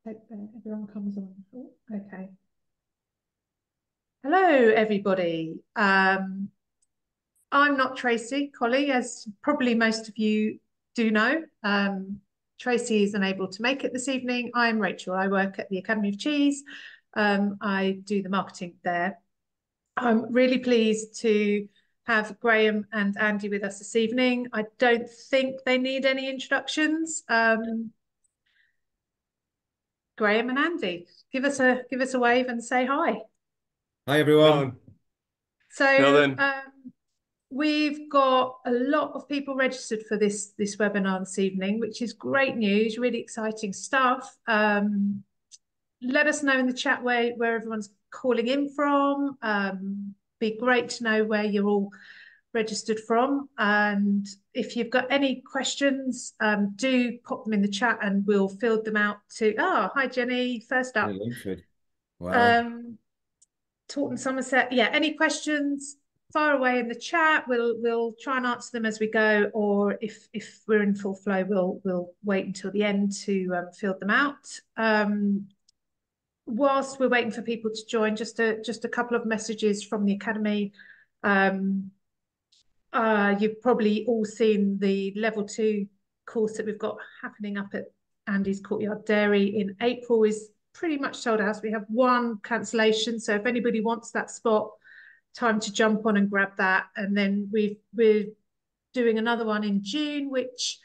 Hope everyone comes on. Oh, okay. Hello, everybody. I'm not Tracy Colley, as probably most of you do know. Tracy is unable to make it this evening. I'm Rachel. I work at the Academy of Cheese. I do the marketing there. I'm really pleased to have Graham and Andy with us this evening. I don't think they need any introductions. Graham and Andy, give us a wave and say hi. Hi everyone. No, now So then, we've got a lot of people registered for this webinar this evening, which is great news, really exciting stuff. Let us know in the chat where everyone's calling in from. Be great to know where you're all registered from. And if you've got any questions, do pop them in the chat and we'll field them out to. Oh, hi Jenny, first Hey, up. Longford. Wow. Um, Taunton Somerset. Yeah, any questions? Fire away in the chat. We'll try and answer them as we go, or if we're in full flow, we'll wait until the end to field them out. Whilst we're waiting for people to join, just a couple of messages from the Academy. You've probably all seen the level 2 course that we've got happening up at Andy's Courtyard Dairy in April is pretty much sold out. We have one cancellation. So if anybody wants that spot, time to jump on and grab that. And then we're doing another one in June, which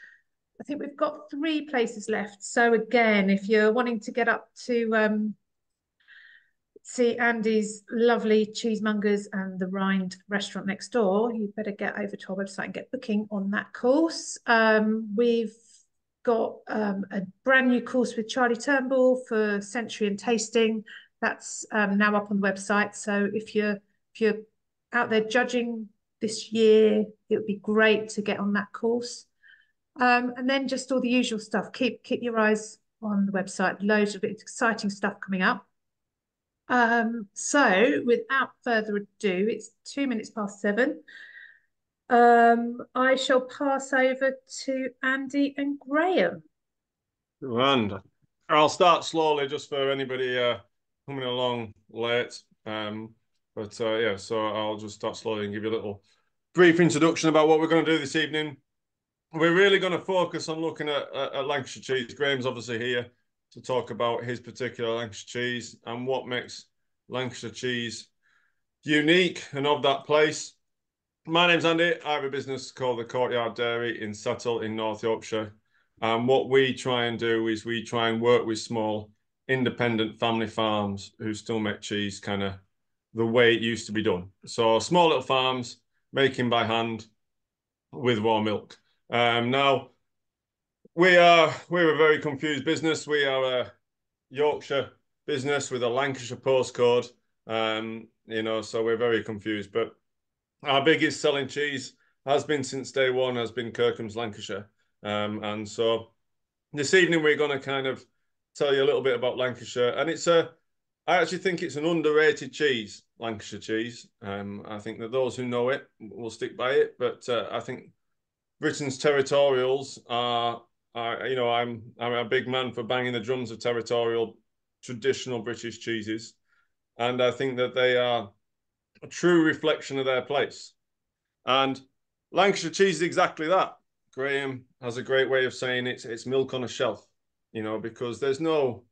I think we've got 3 places left. So again, if you're wanting to get up to see Andy's lovely cheesemongers and the Rind restaurant next door, you better get over to our website and get booking on that course. We've got a brand new course with Charlie Turnbull for sensory and tasting. That's now up on the website. So if you're out there judging this year, it would be great to get on that course. And then just all the usual stuff. Keep your eyes on the website. Loads of exciting stuff coming up. So without further ado, it's 7:02. I shall pass over to Andy and Graham. and I'll start slowly just for anybody coming along late. Yeah, so I'll just start slowly and give you a little brief introduction about what we're going to do this evening. We're really going to focus on looking at Lancashire cheese. Graham's obviously here to talk about his particular Lancashire cheese and what makes Lancashire cheese unique and of that place. My name's Andy. I have a business called the Courtyard Dairy in Settle in North Yorkshire. And what we try and do is we try and work with small independent family farms who still make cheese kind of the way it used to be done. So small little farms making by hand with raw milk. Now we're a very confused business. We are a Yorkshire business with a Lancashire postcode. So we're very confused. But our biggest selling cheese has been since day one, has been Kirkham's Lancashire. And so this evening we're going to kind of tell you a little bit about Lancashire. And I actually think it's an underrated cheese, Lancashire cheese. I think that those who know it will stick by it. But I think Britain's territorials I'm a big man for banging the drums of territorial traditional British cheeses. And I think that they are a true reflection of their place. And Lancashire cheese is exactly that. Graham has a great way of saying it's milk on a shelf, because there's no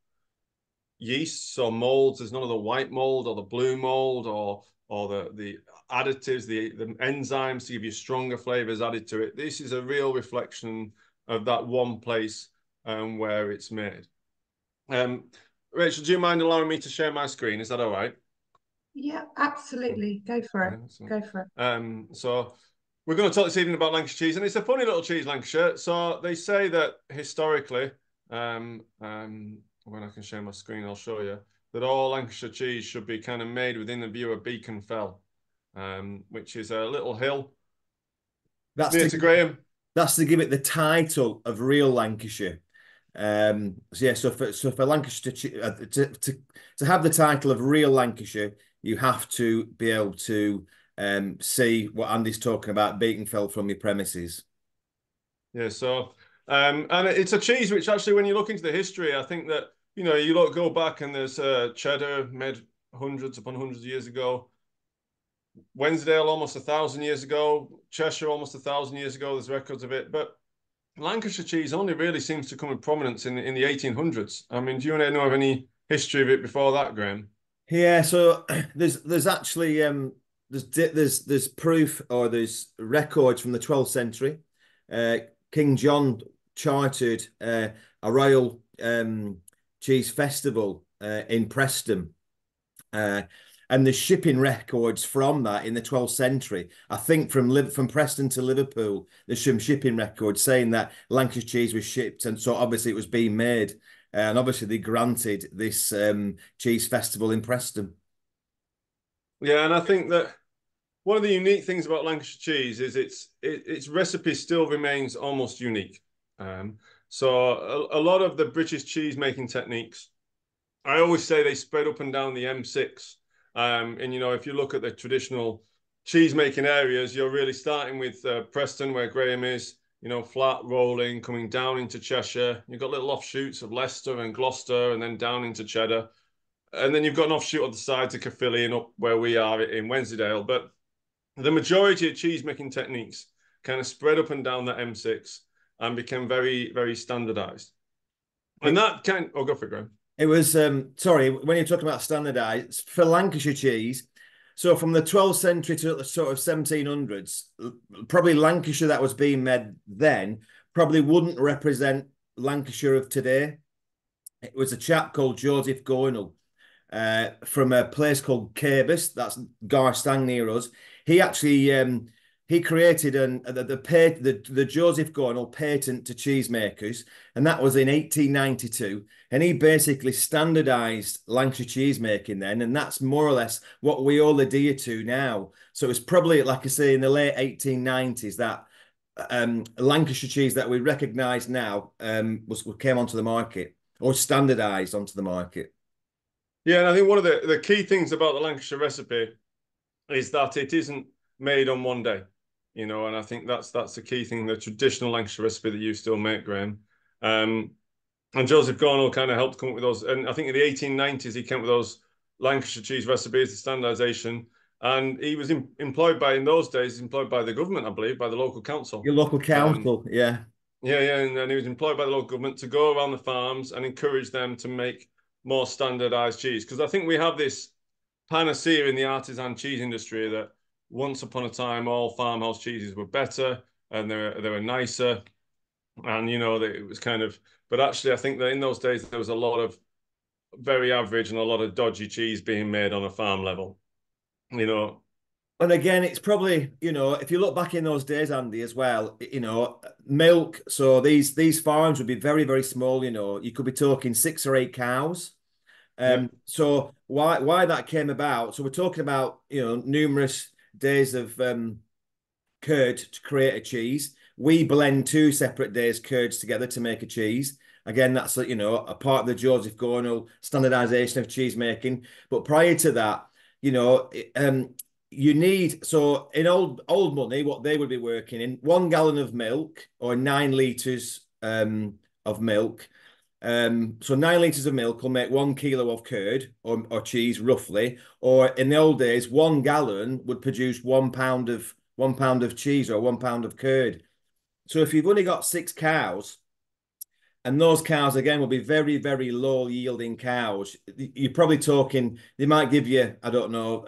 yeasts or molds. There's none of the white mold or the blue mold or the additives, the enzymes to give you stronger flavors added to it. This is a real reflection of that one place where it's made. Rachel, do you mind allowing me to share my screen? Is that all right? Yeah, absolutely. Go for it. Go for it. So we're going to talk this evening about Lancashire cheese, and it's a funny little cheese, Lancashire. So they say that historically, when I can share my screen, I'll show you that all Lancashire cheese should be kind of made within the view of Beacon Fell, which is a little hill That's near to to Graham. that's to give it the title of real Lancashire. So for Lancashire to have the title of real Lancashire, you have to be able to see what Andy's talking about, Beacon Fell from your premises. Yeah, so and it's a cheese which actually, when you look into the history, I think that you know, go back and there's cheddar made hundreds upon hundreds of years ago. Wensdale almost 1,000 years ago. Cheshire almost 1,000 years ago. There's records of it, but Lancashire cheese only really seems to come in prominence in the 1800s. I mean, do you know of any history of it before that, Graham? Yeah, so there's actually there's proof, or there's records from the 12th century. King John chartered a royal cheese festival in Preston. And the shipping records from that in the 12th century, I think from Preston to Liverpool, there's some shipping records saying that Lancashire cheese was shipped, and so obviously it was being made. And obviously they granted this cheese festival in Preston. Yeah, and I think that one of the unique things about Lancashire cheese is its recipe still remains almost unique. So a lot of the British cheese making techniques, I always say they spread up and down the M6. And you know, if you look at the traditional cheese making areas, you're really starting with Preston, where Graham is. You know, flat rolling, coming down into Cheshire. You've got little offshoots of Leicester and Gloucester, and then down into Cheddar. And then you've got an offshoot on the side to Caerphilly and up where we are in Wensleydale. But the majority of cheese making techniques kind of spread up and down that M6 and became very, very standardized. And that kind oh, go for it, Graham. It was, sorry, when you're talking about standardized, for Lancashire cheese, so from the 12th century to the sort of 1700s, probably Lancashire that was being made then probably wouldn't represent Lancashire of today. It was a chap called Joseph Gornell from a place called Cabus, that's Garstang near us. He actually he created the Joseph Gornell patent to cheesemakers, and that was in 1892. And he basically standardized Lancashire cheese making then, and that's more or less what we all adhere to now. So it's probably, like I say, in the late 1890s that Lancashire cheese that we recognise now came onto the market, or standardized onto the market. Yeah, and I think one of the key things about the Lancashire recipe is that it isn't made on one day. You know, and I think that's the key thing, the traditional Lancashire recipe that you still make, Graham. And Joseph Gornell kind of helped come up with those. And I think in the 1890s, he came up with those Lancashire cheese recipes, the standardization. And he was employed by, in those days, employed by the government, I believe, by the local council. Your local council, yeah. Yeah, and he was employed by the local government to go around the farms and encourage them to make more standardized cheese. Because I think we have this panacea in the artisan cheese industry that once upon a time, all farmhouse cheeses were better and they were nicer. And, you know, it was kind of, but actually, I think that in those days, there was a lot of very average and a lot of dodgy cheese being made on a farm level, you know. And again, it's probably, you know, if you look back in those days, Andy, as well, you know, milk. So these farms would be very, very small, you know, you could be talking 6 or 8 cows. So why that came about? So we're talking about, you know, numerous days of curd to create a cheese. We blend 2 separate days curds together to make a cheese. Again, that's, you know, a part of the Joseph Gornell standardization of cheese making. But prior to that, you know, you need, so in old money, what they would be working in, 1 gallon of milk or 9 litres of milk. So 9 litres of milk will make 1 kilo of curd or cheese, roughly. Or in the old days, 1 gallon would produce 1 pound of cheese or 1 pound of curd. So if you've only got 6 cows, and those cows again will be very, very low yielding cows, you're probably talking, they might give you, I don't know,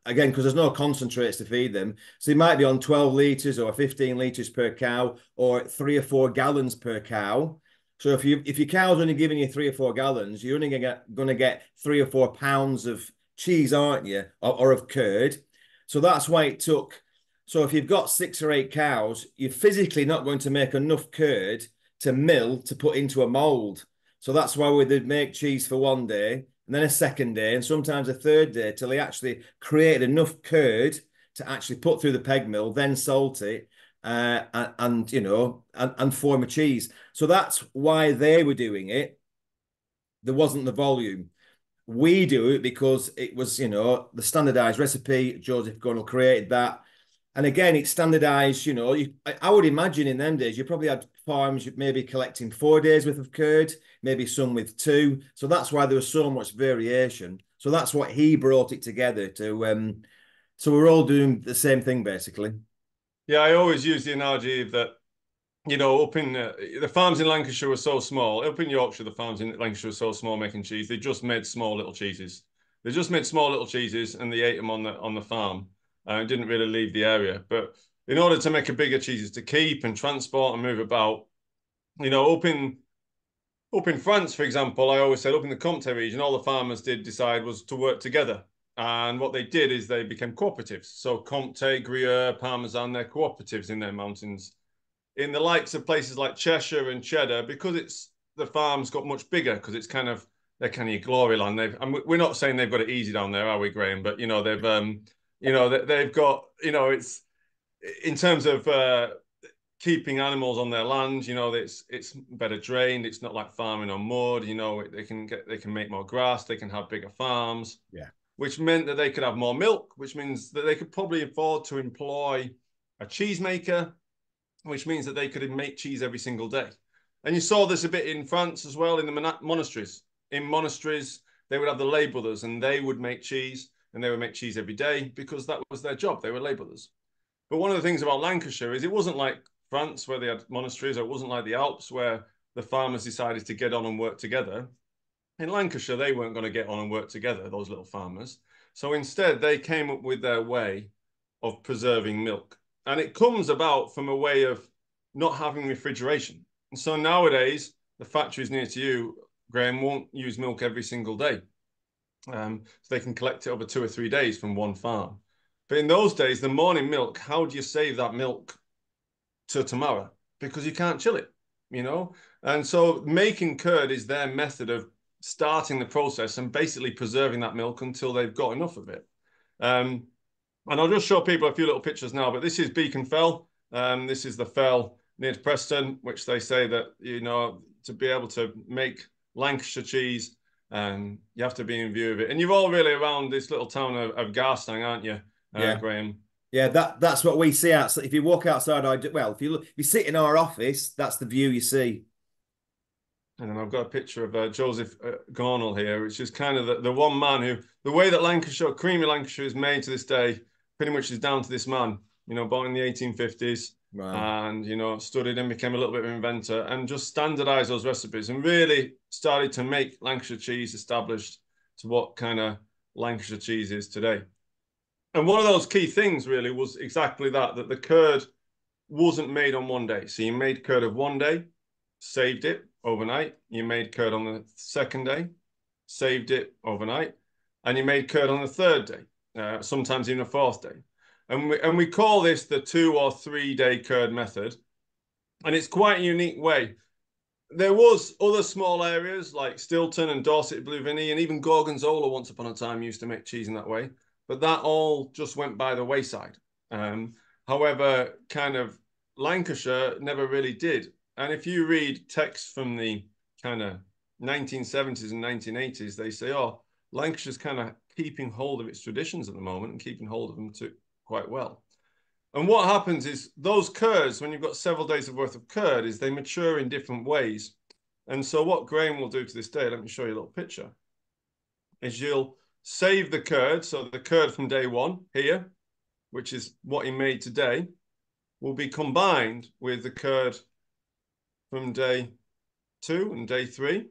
again, because there's no concentrates to feed them. So they might be on 12 litres or 15 litres per cow, or 3 or 4 gallons per cow. So if your cow's only giving you 3 or 4 gallons, you're only going to get 3 or 4 pounds of cheese, aren't you? Or of curd. So that's why it took. So if you've got 6 or 8 cows, you're physically not going to make enough curd to mill to put into a mold. So that's why we'd make cheese for 1 day, and then a 2nd day, and sometimes a 3rd day, till they actually created enough curd to actually put through the peg mill, then salt it, and you know, and form a cheese. So that's why they were doing it. There wasn't the volume. We do it because it was, you know, the standardized recipe. Joseph Gornell created that. And again, it's standardized, you know. I would imagine in them days, you probably had farms maybe collecting 4 days worth of curd, maybe some with 2. So that's why there was so much variation. So that's what he brought it together to. So we're all doing the same thing, basically. Yeah, I always use the analogy of that, you know, up in the farms in Lancashire were so small. Up in Yorkshire, the farms in Lancashire were so small making cheese. They just made small little cheeses. They just made small little cheeses and they ate them on the farm. Didn't really leave the area. But in order to make a bigger cheeses to keep and transport and move about, you know, up in France, for example, I always said up in the Comté region, all the farmers did decide was to work together. And what they did is they became cooperatives. So Comté, Gruyere, Parmesan, they're cooperatives in their mountains. In the likes of places like Cheshire and Cheddar, because the farms got much bigger, because it's kind of they're kind of your glory land. And we're not saying they've got it easy down there, are we, Graham? But you know they've got, you know, it's in terms of keeping animals on their land. You know, it's better drained. It's not like farming on mud. You know, they can make more grass. They can have bigger farms. Yeah. Which meant that they could have more milk, which means that they could probably afford to employ a cheesemaker, which means that they could make cheese every single day. And you saw this a bit in France as well, in the monasteries. In monasteries, they would have the lay brothers and they would make cheese, and they would make cheese every day because that was their job. They were lay brothers. But one of the things about Lancashire is it wasn't like France where they had monasteries, or it wasn't like the Alps where the farmers decided to get on and work together. In Lancashire, they weren't going to get on and work together, those little farmers. So instead, they came up with their way of preserving milk. And it comes about from a way of not having refrigeration. And so nowadays, the factories near to you, Graham, won't use milk every single day. So they can collect it over 2 or 3 days from one farm. But in those days, the morning milk, how do you save that milk to tomorrow? Because you can't chill it, you know? And so making curd is their method of starting the process and basically preserving that milk until they've got enough of it. And I'll just show people a few little pictures now, but this is Beacon Fell. This is the fell near to Preston, which they say that, you know, to be able to make Lancashire cheese, you have to be in view of it. And you're all really around this little town of Garstang, aren't you, Graham? Yeah, that's what we see outside. If you walk outside, if you sit in our office, that's the view you see. And then I've got a picture of Joseph Gornall here, which is kind of the one man who, the way that Lancashire, Creamy Lancashire is made to this day, pretty much is down to this man, you know, born in the 1850s. Wow. And, you know, studied and became a little bit of an inventor and just standardized those recipes and really started to make Lancashire cheese established to what kind of Lancashire cheese is today. And one of those key things really was exactly that the curd wasn't made on one day. So you made curd of one day, saved it overnight. You made curd on the second day, saved it overnight, and you made curd on the third day, sometimes even a fourth day. And we call this the 2 or 3 day curd method. And it's quite a unique way. There was other small areas like Stilton and Dorset Blue Vinny, and even Gorgonzola once upon a time used to make cheese in that way. But that all just went by the wayside. However, kind of Lancashire never really did. And if you read texts from the kind of 1970s and 1980s, they say, oh, Lancashire's kind of keeping hold of its traditions at the moment and keeping hold of them too quite well. And what happens is those curds, when you've got several days worth of curd, is they mature in different ways. And so what Graham will do to this day, let me show you a little picture, is you'll save the curd. So the curd from day one here, which is what he made today, will be combined with the curd from day 2 and day 3,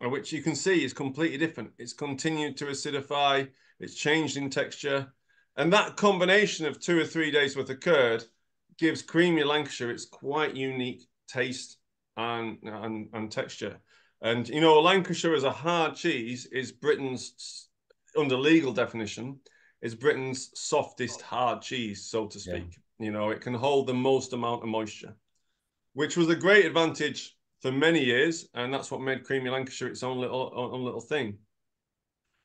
which you can see is completely different. It's continued to acidify, it's changed in texture. And that combination of 2 or 3 days worth of curd gives Creamy Lancashire its quite unique taste and texture. And, you know, Lancashire as a hard cheese is Britain's, under legal definition, is Britain's softest hard cheese, so to speak. Yeah. You know, it can hold the most amount of moisture, which was a great advantage for many years. And that's what made Creamy Lancashire its own little thing.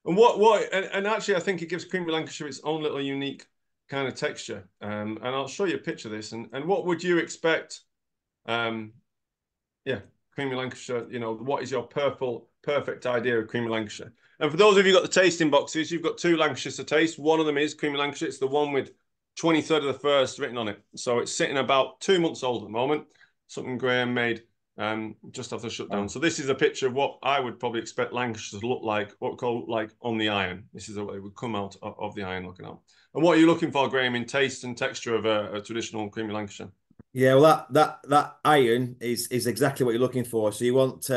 And actually, I think it gives Creamy Lancashire its own little unique kind of texture. And I'll show you a picture of this. And what would you expect? Creamy Lancashire, you know, what is your perfect idea of Creamy Lancashire? And for those of you who got the tasting boxes, you've got 2 Lancashires to taste. One of them is Creamy Lancashire. It's the one with 23rd of the 1st written on it. So it's sitting about 2 months old at the moment. Something Graham made just after the shutdown. So this is a picture of what I would probably expect Lancashire to look like, what we call like on the iron. This is what it would come out of the iron looking out. And what are you looking for, Graham, in taste and texture of a traditional creamy Lancashire? Yeah, well, that iron is exactly what you're looking for. So you want,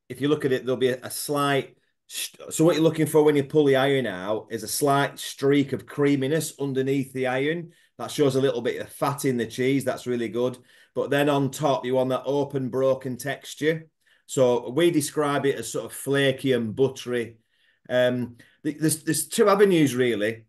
if you look at it, there'll be a slight. So what you're looking for when you pull the iron out is a slight streak of creaminess underneath the iron. That shows a little bit of fat in the cheese. That's really good. But then on top, you want that open, broken texture. So we describe it as sort of flaky and buttery. There's two avenues, really.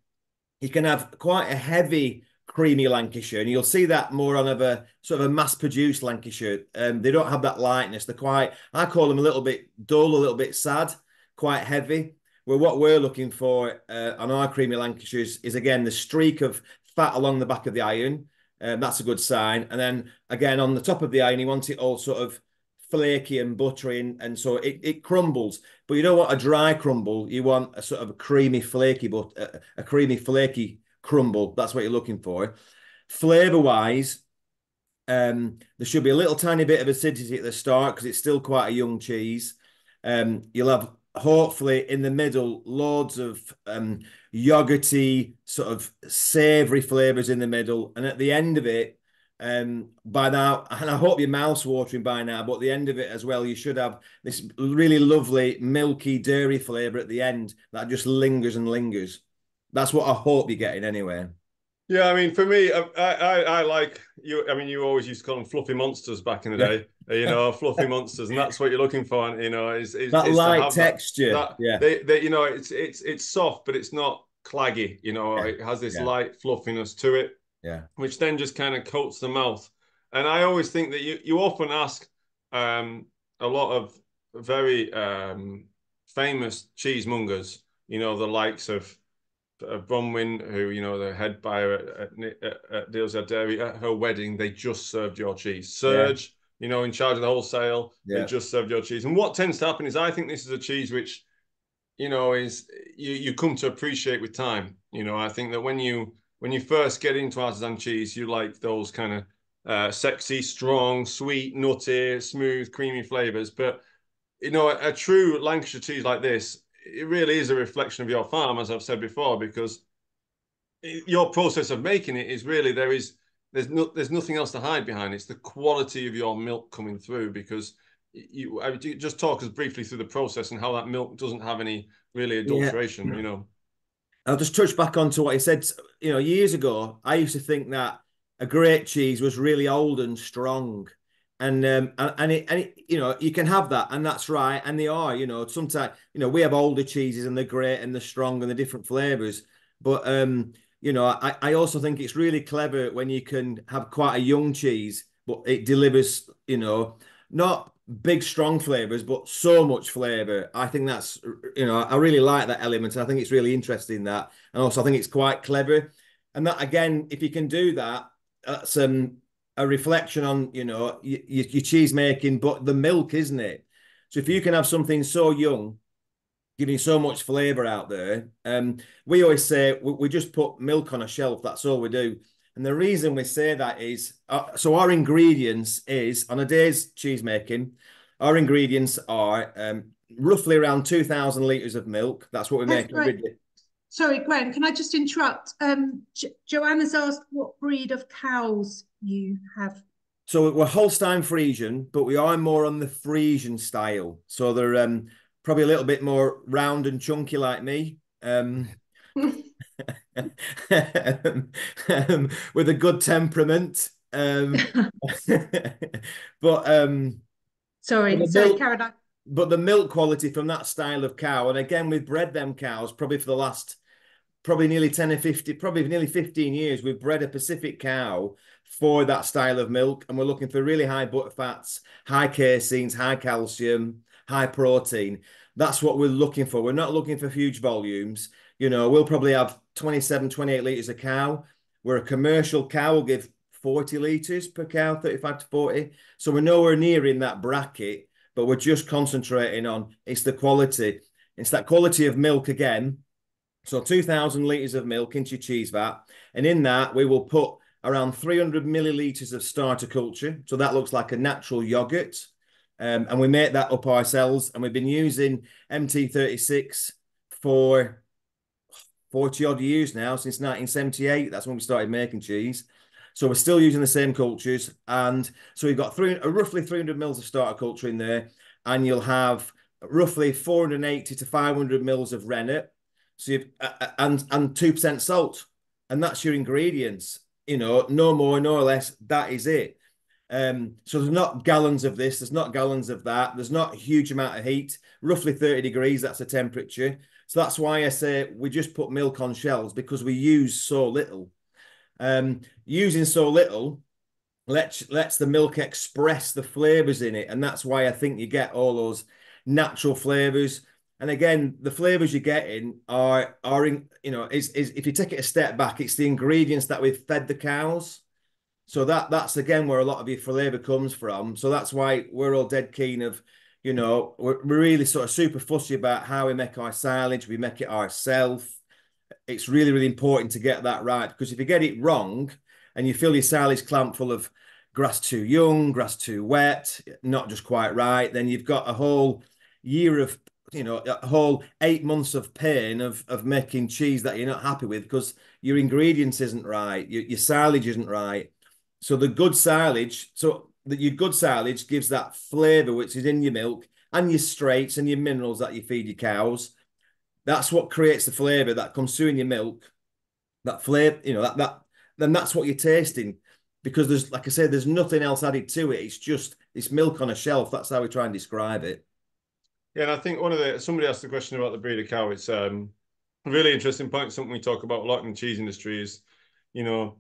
You can have quite a heavy creamy Lancashire, and you'll see that more on a sort of a mass-produced Lancashire. They don't have that lightness. They're quite, I call them a little bit dull, a little bit sad, quite heavy. Well, what we're looking for on our creamy Lancashires is, again, the streak of fat along the back of the iron. That's a good sign. And then, again, on the top of the iron, you want it all sort of flaky and buttery, and so it crumbles. But you don't want a dry crumble. You want a sort of a creamy, flaky, but a creamy, flaky crumble. That's what you're looking for. Flavor-wise, there should be a little tiny bit of acidity at the start because it's still quite a young cheese. You'll have, hopefully, in the middle, loads of yogurty, sort of savoury flavours in the middle. And at the end of it, by now, and I hope your mouth's watering by now, but at the end of it as well, you should have this really lovely milky dairy flavour at the end that just lingers and lingers. That's what I hope you're getting anyway. Yeah, I mean, for me, I like you. I mean, you always used to call them fluffy monsters back in the day, you know, fluffy monsters, and that's what you're looking for. You know, is that light texture. Yeah, you know, it's soft, but it's not claggy. You know, it has this light fluffiness to it. Yeah, which then just kind of coats the mouth. And I always think that you often ask a lot of very famous cheesemongers, you know, the likes of Bronwyn, who, you know, the head buyer at Courtyard Dairy, at her wedding, they just served your cheese. Serge, you know, in charge of the wholesale, they just served your cheese. And what tends to happen is, I think this is a cheese which, you know, is you come to appreciate with time. You know, I think that when you first get into artisan cheese, you like those kind of sexy, strong, sweet, nutty, smooth, creamy flavors. But, you know, a true Lancashire cheese like this, it really is a reflection of your farm, as I've said before, because your process of making it is really, there's nothing else to hide behind. It's the quality of your milk coming through, because you just talk us briefly through the process and how that milk doesn't have any really adulteration, you know. I'll just touch back onto what he said. You know, years ago, I used to think that a great cheese was really old and strong, and it, you know, you can have that, and that's right, and they are. You know, sometimes, you know, we have older cheeses and they're great and they're strong and the different flavors, but you know, I also think it's really clever when you can have quite a young cheese, but it delivers, you know, not big strong flavors, but so much flavor. I think that's, you know, I really like that element, and I think it's really interesting, that, and also I think it's quite clever. And that, again, if you can do that, that's a reflection on, you know, your cheese making, but the milk, isn't it? So if you can have something so young giving so much flavor out there, we always say we just put milk on a shelf, that's all we do. And the reason we say that is, so our ingredients is, on a day's cheese making, our ingredients are roughly around 2,000 litres of milk. That's what we make every day. Sorry, Graham, can I just interrupt? Joanna's asked what breed of cows you have. So we're Holstein Friesian, but we are more on the Friesian style. So they're probably a little bit more round and chunky like me. With a good temperament. Sorry, Caroline. But the milk quality from that style of cow, and again, we've bred them cows probably for the last nearly 10 or 50, probably nearly 15 years. We've bred a Pacific cow for that style of milk, and we're looking for really high butter fats, high caseins, high calcium, high protein. That's what we're looking for. We're not looking for huge volumes. You know, we'll probably have 27, 28 litres a cow. We're a commercial cow, we'll give 40 litres per cow, 35 to 40. So we're nowhere near in that bracket, but we're just concentrating on, it's the quality. It's that quality of milk again, So 2,000 litres of milk into your cheese vat. And in that, we will put around 300 millilitres of starter culture. So that looks like a natural yogurt. And we make that up ourselves. And we've been using MT36 for 40 odd years now, since 1978. That's when we started making cheese. So we're still using the same cultures. And so we've got roughly 300 mils of starter culture in there. And you'll have roughly 480 to 500 mils of rennet. So you've, and 2% salt. And that's your ingredients. You know, no more, no less. That is it. So there's not gallons of this, there's not gallons of that, there's not a huge amount of heat, roughly 30 degrees, that's the temperature. So that's why I say we just put milk on shelves, because we use so little. Using so little lets the milk express the flavors in it, and that's why I think you get all those natural flavors. And again, the flavors you're getting are in, you know, is if you take it a step back, it's the ingredients that we've fed the cows. So that's again where a lot of your flavor comes from. So that's why we're all dead keen of, you know, we're really sort of super fussy about how we make our silage. We make it ourselves. It's really, really important to get that right, because if you get it wrong and you fill your silage clamp full of grass too young, grass too wet, not just quite right, then you've got a whole year of, you know, a whole 8 months of pain of making cheese that you're not happy with because your ingredients isn't right, your silage isn't right. So the good silage, your good silage gives that flavour which is in your milk and your straights and your minerals that you feed your cows. That's what creates the flavour that comes through in your milk. That flavour, you know, then that's what you're tasting. Because there's, like I said, there's nothing else added to it. It's milk on a shelf. That's how we try and describe it. Yeah, and I think somebody asked the question about the breed of cow. It's a really interesting point. Something we talk about a lot in the cheese industry is, you know,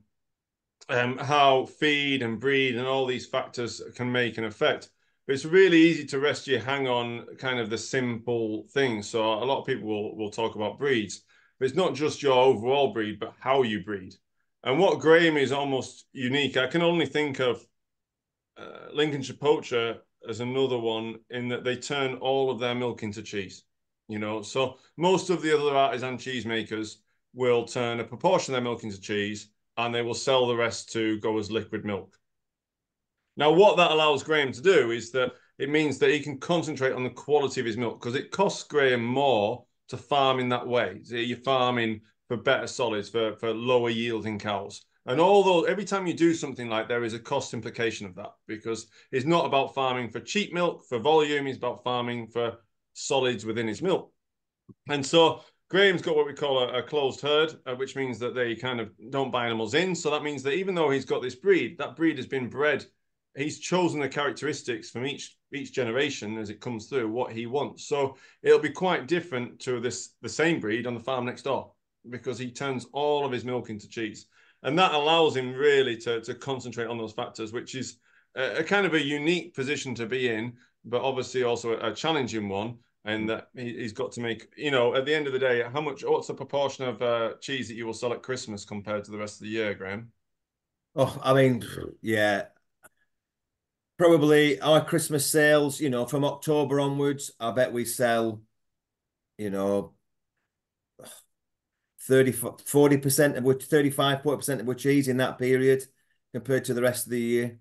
how feed and breed and all these factors can make an effect. But it's really easy to rest your hang on kind of the simple things. So a lot of people will talk about breeds, but it's not just your overall breed, but how you breed. And what Graham is almost unique. I can only think of Lincolnshire Poacher as another one in that they turn all of their milk into cheese. You know, so most of the other artisan cheesemakers will turn a proportion of their milk into cheese, and they will sell the rest to go as liquid milk. Now, what that allows Graham to do is that it means that he can concentrate on the quality of his milk, because it costs Graham more to farm in that way. So you're farming for better solids, for lower yielding cows. And although every time you do something like, there is a cost implication of that, because it's not about farming for cheap milk, for volume, it's about farming for solids within his milk. And so Graham's got what we call a closed herd, which means that they kind of don't buy animals in. So that means that even though he's got this breed, that breed has been bred. He's chosen the characteristics from each generation as it comes through what he wants. So it'll be quite different to the same breed on the farm next door, because he turns all of his milk into cheese. And that allows him really to concentrate on those factors, which is a kind of a unique position to be in, but obviously also a challenging one. And that he's got to make, you know, at the end of the day, what's the proportion of cheese that you will sell at Christmas compared to the rest of the year, Graham? Oh, I mean, yeah, probably our Christmas sales, you know, from October onwards, I bet we sell, you know, 40% of which 35-40% of which cheese in that period compared to the rest of the year.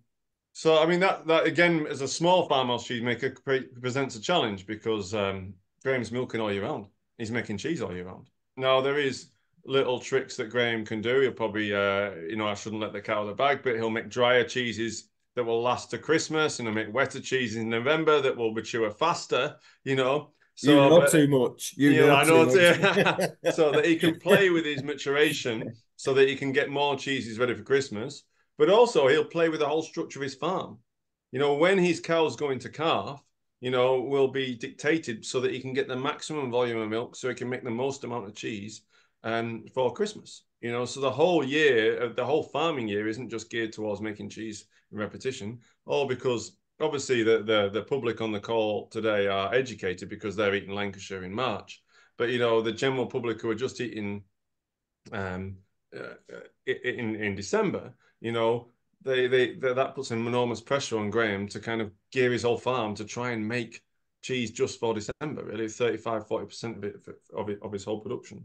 So, I mean, that again, as a small farmhouse cheesemaker, presents a challenge, because Graham's milking all year round. He's making cheese all year round. Now, there is little tricks that Graham can do. He'll probably, you know, I shouldn't let the cat out of the bag, but he'll make drier cheeses that will last to Christmas, and he'll make wetter cheeses in November that will mature faster, you know. So, you know too much. I know too. So that he can play with his maturation, so that he can get more cheeses ready for Christmas. But also he'll play with the whole structure of his farm. You know, when his cows go into calf, you know, will be dictated so that he can get the maximum volume of milk, so he can make the most amount of cheese for Christmas. You know, so the whole year, the whole farming year isn't just geared towards making cheese in repetition, all because obviously the public on the call today are educated because they're eating Lancashire in March. But, you know, the general public who are just eating in December, you know, that puts an enormous pressure on Graham to kind of gear his whole farm to try and make cheese just for December, really 35-40% of his whole production.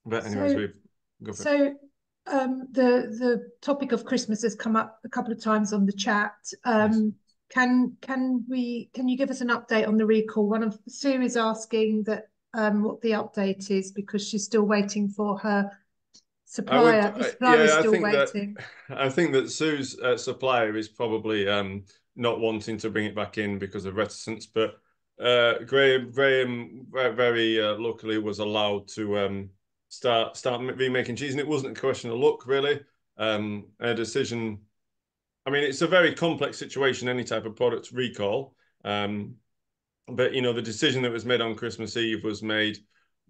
But anyways, we've go for it. So the topic of Christmas has come up a couple of times on the chat. Yes. Can you give us an update on the recall? One of Sue is asking that what the update is, because she's still waiting for her supplier. The supplier is still waiting. I think that Sue's supplier is probably not wanting to bring it back in because of reticence, but Graham very luckily was allowed to start remaking cheese, and it wasn't a question of luck really. A decision. I mean, it's a very complex situation, any type of product recall. But you know, the decision that was made on Christmas Eve was made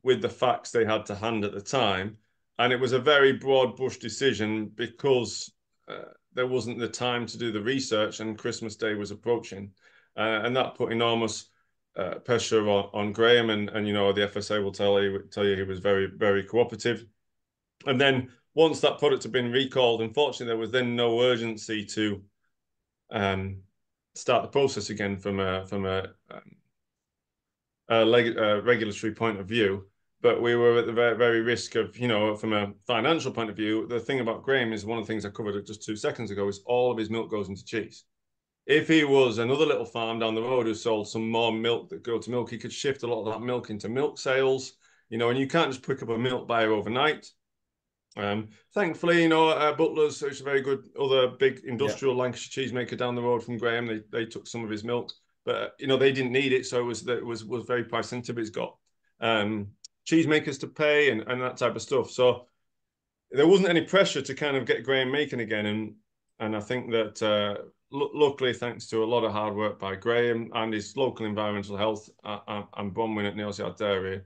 with the facts they had to hand at the time. And it was a very broad brush decision because there wasn't the time to do the research and Christmas Day was approaching. And that put enormous pressure on Graham. And, you know, the FSA will tell you he was very, very cooperative. And then once that product had been recalled, unfortunately, there was then no urgency to start the process again from a regulatory point of view. But we were at the very, very risk of, you know, from a financial point of view, the thing about Graham is one of the things I covered just 2 seconds ago is all of his milk goes into cheese. If he was another little farm down the road who sold some more milk that go to milk, he could shift a lot of that milk into milk sales, you know, and you can't just pick up a milk buyer overnight. Thankfully, you know, Butler's, who's a very good other big industrial Lancashire cheesemaker down the road from Graham, they took some of his milk, but you know, they didn't need it, so it was very price sensitive. It's got cheesemakers to pay and that type of stuff. So there wasn't any pressure to kind of get Graham making again. And I think that luckily, thanks to a lot of hard work by Graham and his local environmental health and Bronwyn at Courtyard Dairy,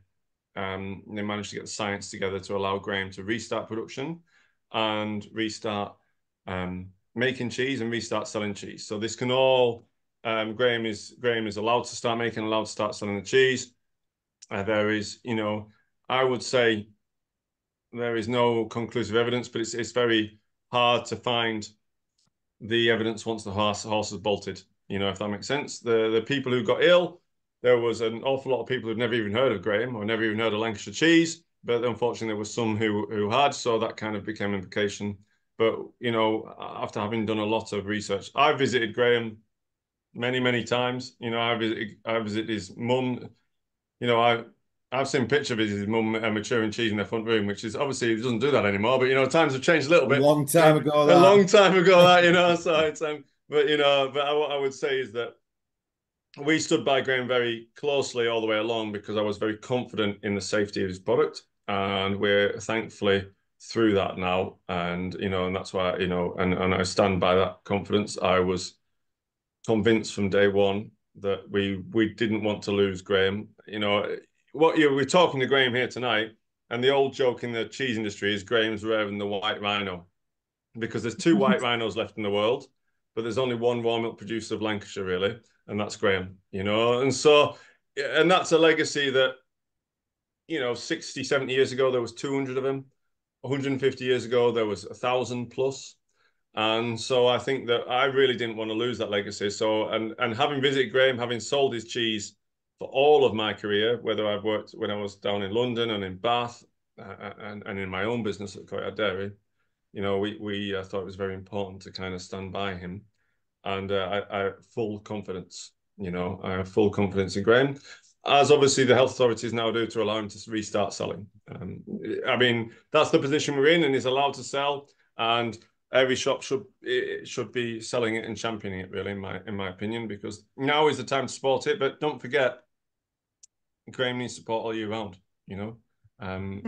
they managed to get the science together to allow Graham to restart production and restart making cheese and restart selling cheese. So this can all, Graham is allowed to start making, allowed to start selling the cheese. There is, you know, I would say there is no conclusive evidence, but it's very hard to find the evidence once the horse has bolted, you know, if that makes sense. The people who got ill, there was an awful lot of people who'd never even heard of Graham or never even heard of Lancashire cheese, but unfortunately there was some who had, so that kind of became an implication. But, you know, after having done a lot of research, I visited Graham many times. You know, I visited his mum. You know, I've seen pictures of his mum maturing cheese in their front room, which is obviously he doesn't do that anymore. But you know, times have changed a little bit. A long time ago, that, you know. So it's but you know, but what I would say is that we stood by Graham very closely all the way along because I was very confident in the safety of his product, and we're thankfully through that now. And you know, and that's why, you know, and I stand by that confidence. I was convinced from day one that we didn't want to lose Graham. You know, we're talking to Graham here tonight, and the old joke in the cheese industry is Graham's rarer than the white rhino, because there's 2 white rhinos left in the world, but there's only 1 raw milk producer of Lancashire really, and that's Graham. You know, and so, and that's a legacy that, you know, 60, 70 years ago there was 200 of him. 150 years ago there was 1,000 plus. And so I think that I really didn't want to lose that legacy. So, and having visited Graham, having sold his cheese for all of my career, whether I've worked when I was down in London and in Bath and in my own business at Courtyard Dairy, you know, we thought it was very important to kind of stand by him. And I have full confidence, you know, I have full confidence in Graham, as obviously the health authorities now do, to allow him to restart selling. I mean, that's the position we're in, and he's allowed to sell, and every shop should be selling it and championing it, really, in my opinion, because now is the time to support it. But don't forget, Graham needs support all year round, you know.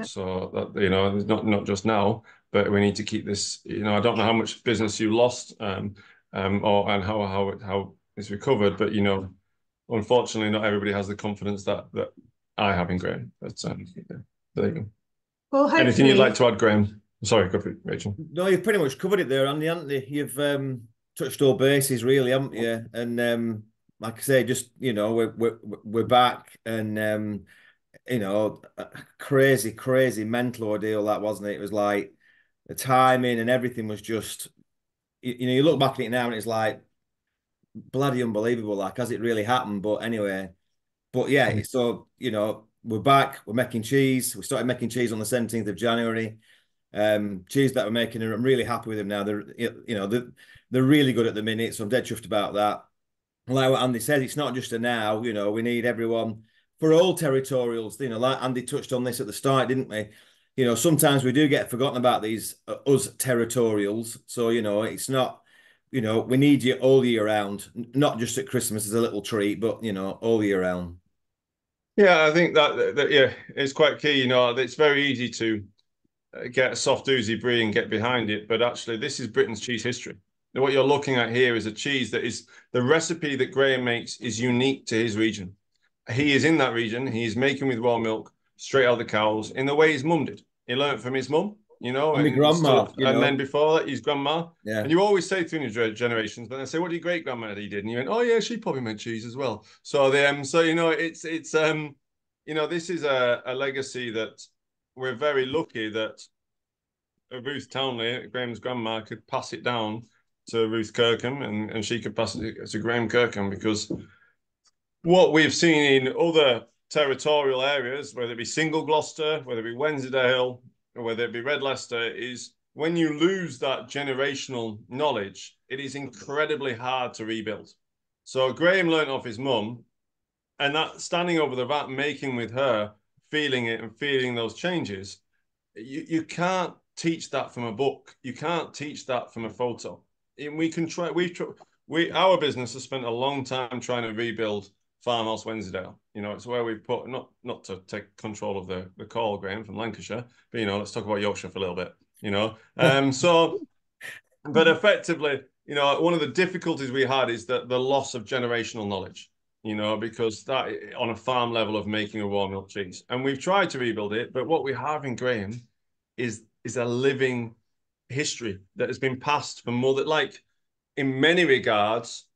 So that, you know, not just now, but we need to keep this. You know, I don't know how much business you lost, or and how it's recovered, but you know, unfortunately, not everybody has the confidence that I have in Graham. But yeah, there you go. Well, anything you'd like to add, Graham? Sorry, go for it, Rachel. No, you've pretty much covered it there, Andy, haven't you? You've touched all bases, really, haven't you? And like I say, just, you know, we're back, and you know, crazy mental ordeal that, wasn't it? It was like the timing and everything was just, you know, you look back at it now and it's like bloody unbelievable, like, has it really happened? But anyway, but yeah, so, you know, we're back. We're making cheese. We started making cheese on the 17th of January. Cheese that we're making, and I'm really happy with them now. They're really good at the minute, so I'm dead chuffed about that. Like what Andy says, it's not just a now. We need everyone for all territorials. Like Andy touched on this at the start, didn't we? Sometimes we do get forgotten about these us territorials. So it's not. We need you all year round, not just at Christmas as a little treat, but all year round. Yeah, I think that yeah, it's quite key. It's very easy to get a soft oozy brie and get behind it, but actually, this is Britain's cheese history. What you're looking at here is a cheese that is the recipe that Graham makes is unique to his region. He is in that region. He is making with raw milk straight out of the cows in the way his mum did. He learned from his mum, and my grandma, and then before that, his grandma. Yeah. And you always say through your generations, but they say, "What did your great grandma did?" And you went, "Oh yeah, she probably made cheese as well." So it's this is a legacy that we're very lucky that Ruth Townley, Graham's grandma, could pass it down to Ruth Kirkham, and she could pass it to Graham Kirkham, because what we've seen in other territorial areas, whether it be Single Gloucester, whether it be Wensleydale, or whether it be Red Leicester, is when you lose that generational knowledge, it is incredibly hard to rebuild. So Graham learned off his mum, and that standing over the vat, making with her, feeling it and feeling those changes, you can't teach that from a book. You can't teach that from a photo. We can try. Our business has spent a long time trying to rebuild Farmhouse Wensleydale. It's where we put not to take control of the call, Graham, from Lancashire, but let's talk about Yorkshire for a little bit. But effectively, one of the difficulties we had is that the loss of generational knowledge. Because that on a farm level of making a raw milk cheese, and we've tried to rebuild it, but what we have in Graham is a living history that has been passed from mother, like in many regards,